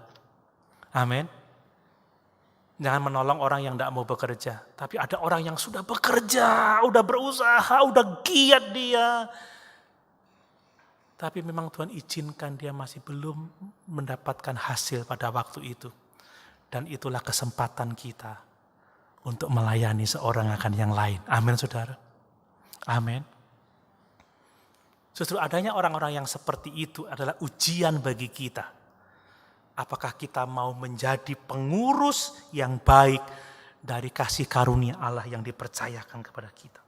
Amin. Jangan menolong orang yang tidak mau bekerja. Tapi ada orang yang sudah bekerja, udah berusaha, udah giat dia. Tapi memang Tuhan izinkan dia masih belum mendapatkan hasil pada waktu itu. Dan itulah kesempatan kita untuk melayani seorang akan yang lain. Amin, saudara. Amin. Justru adanya orang-orang yang seperti itu adalah ujian bagi kita. Apakah kita mau menjadi pengurus yang baik dari kasih karunia Allah yang dipercayakan kepada kita.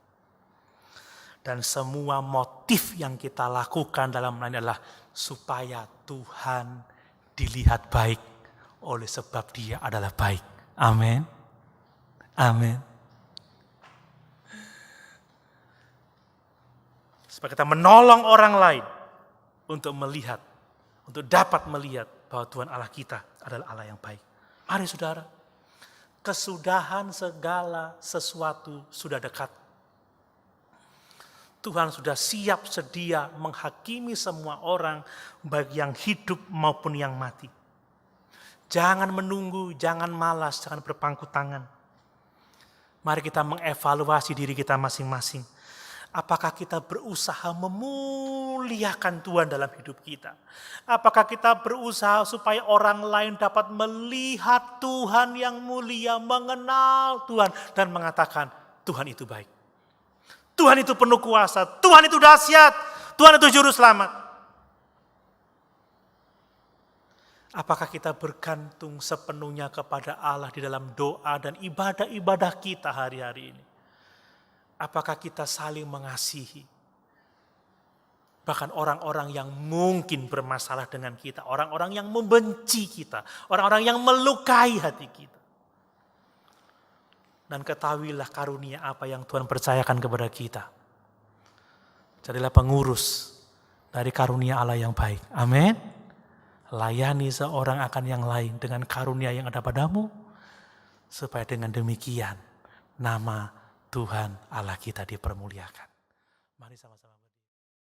Dan semua motif yang kita lakukan dalam melayani adalah supaya Tuhan dilihat baik. Oleh sebab dia adalah baik. Amin. Amin. Supaya kita menolong orang lain untuk melihat, untuk dapat melihat bahwa Tuhan Allah kita adalah Allah yang baik. Mari, saudara, kesudahan segala sesuatu sudah dekat. Tuhan sudah siap sedia menghakimi semua orang, baik yang hidup maupun yang mati. Jangan menunggu, jangan malas, jangan berpangku tangan. Mari kita mengevaluasi diri kita masing-masing. Apakah kita berusaha memuliakan Tuhan dalam hidup kita? Apakah kita berusaha supaya orang lain dapat melihat Tuhan yang mulia, mengenal Tuhan, dan mengatakan Tuhan itu baik. Tuhan itu penuh kuasa, Tuhan itu dahsyat, Tuhan itu juru selamat. Apakah kita bergantung sepenuhnya kepada Allah di dalam doa dan ibadah-ibadah kita hari-hari ini? Apakah kita saling mengasihi? Bahkan orang-orang yang mungkin bermasalah dengan kita, orang-orang yang membenci kita, orang-orang yang melukai hati kita. Dan ketahuilah karunia apa yang Tuhan percayakan kepada kita. Jadilah pengurus dari karunia Allah yang baik. Amin. Layani seorang akan yang lain dengan karunia yang ada padamu, supaya dengan demikian nama Tuhan Allah kita dipermuliakan. Mari sama-sama.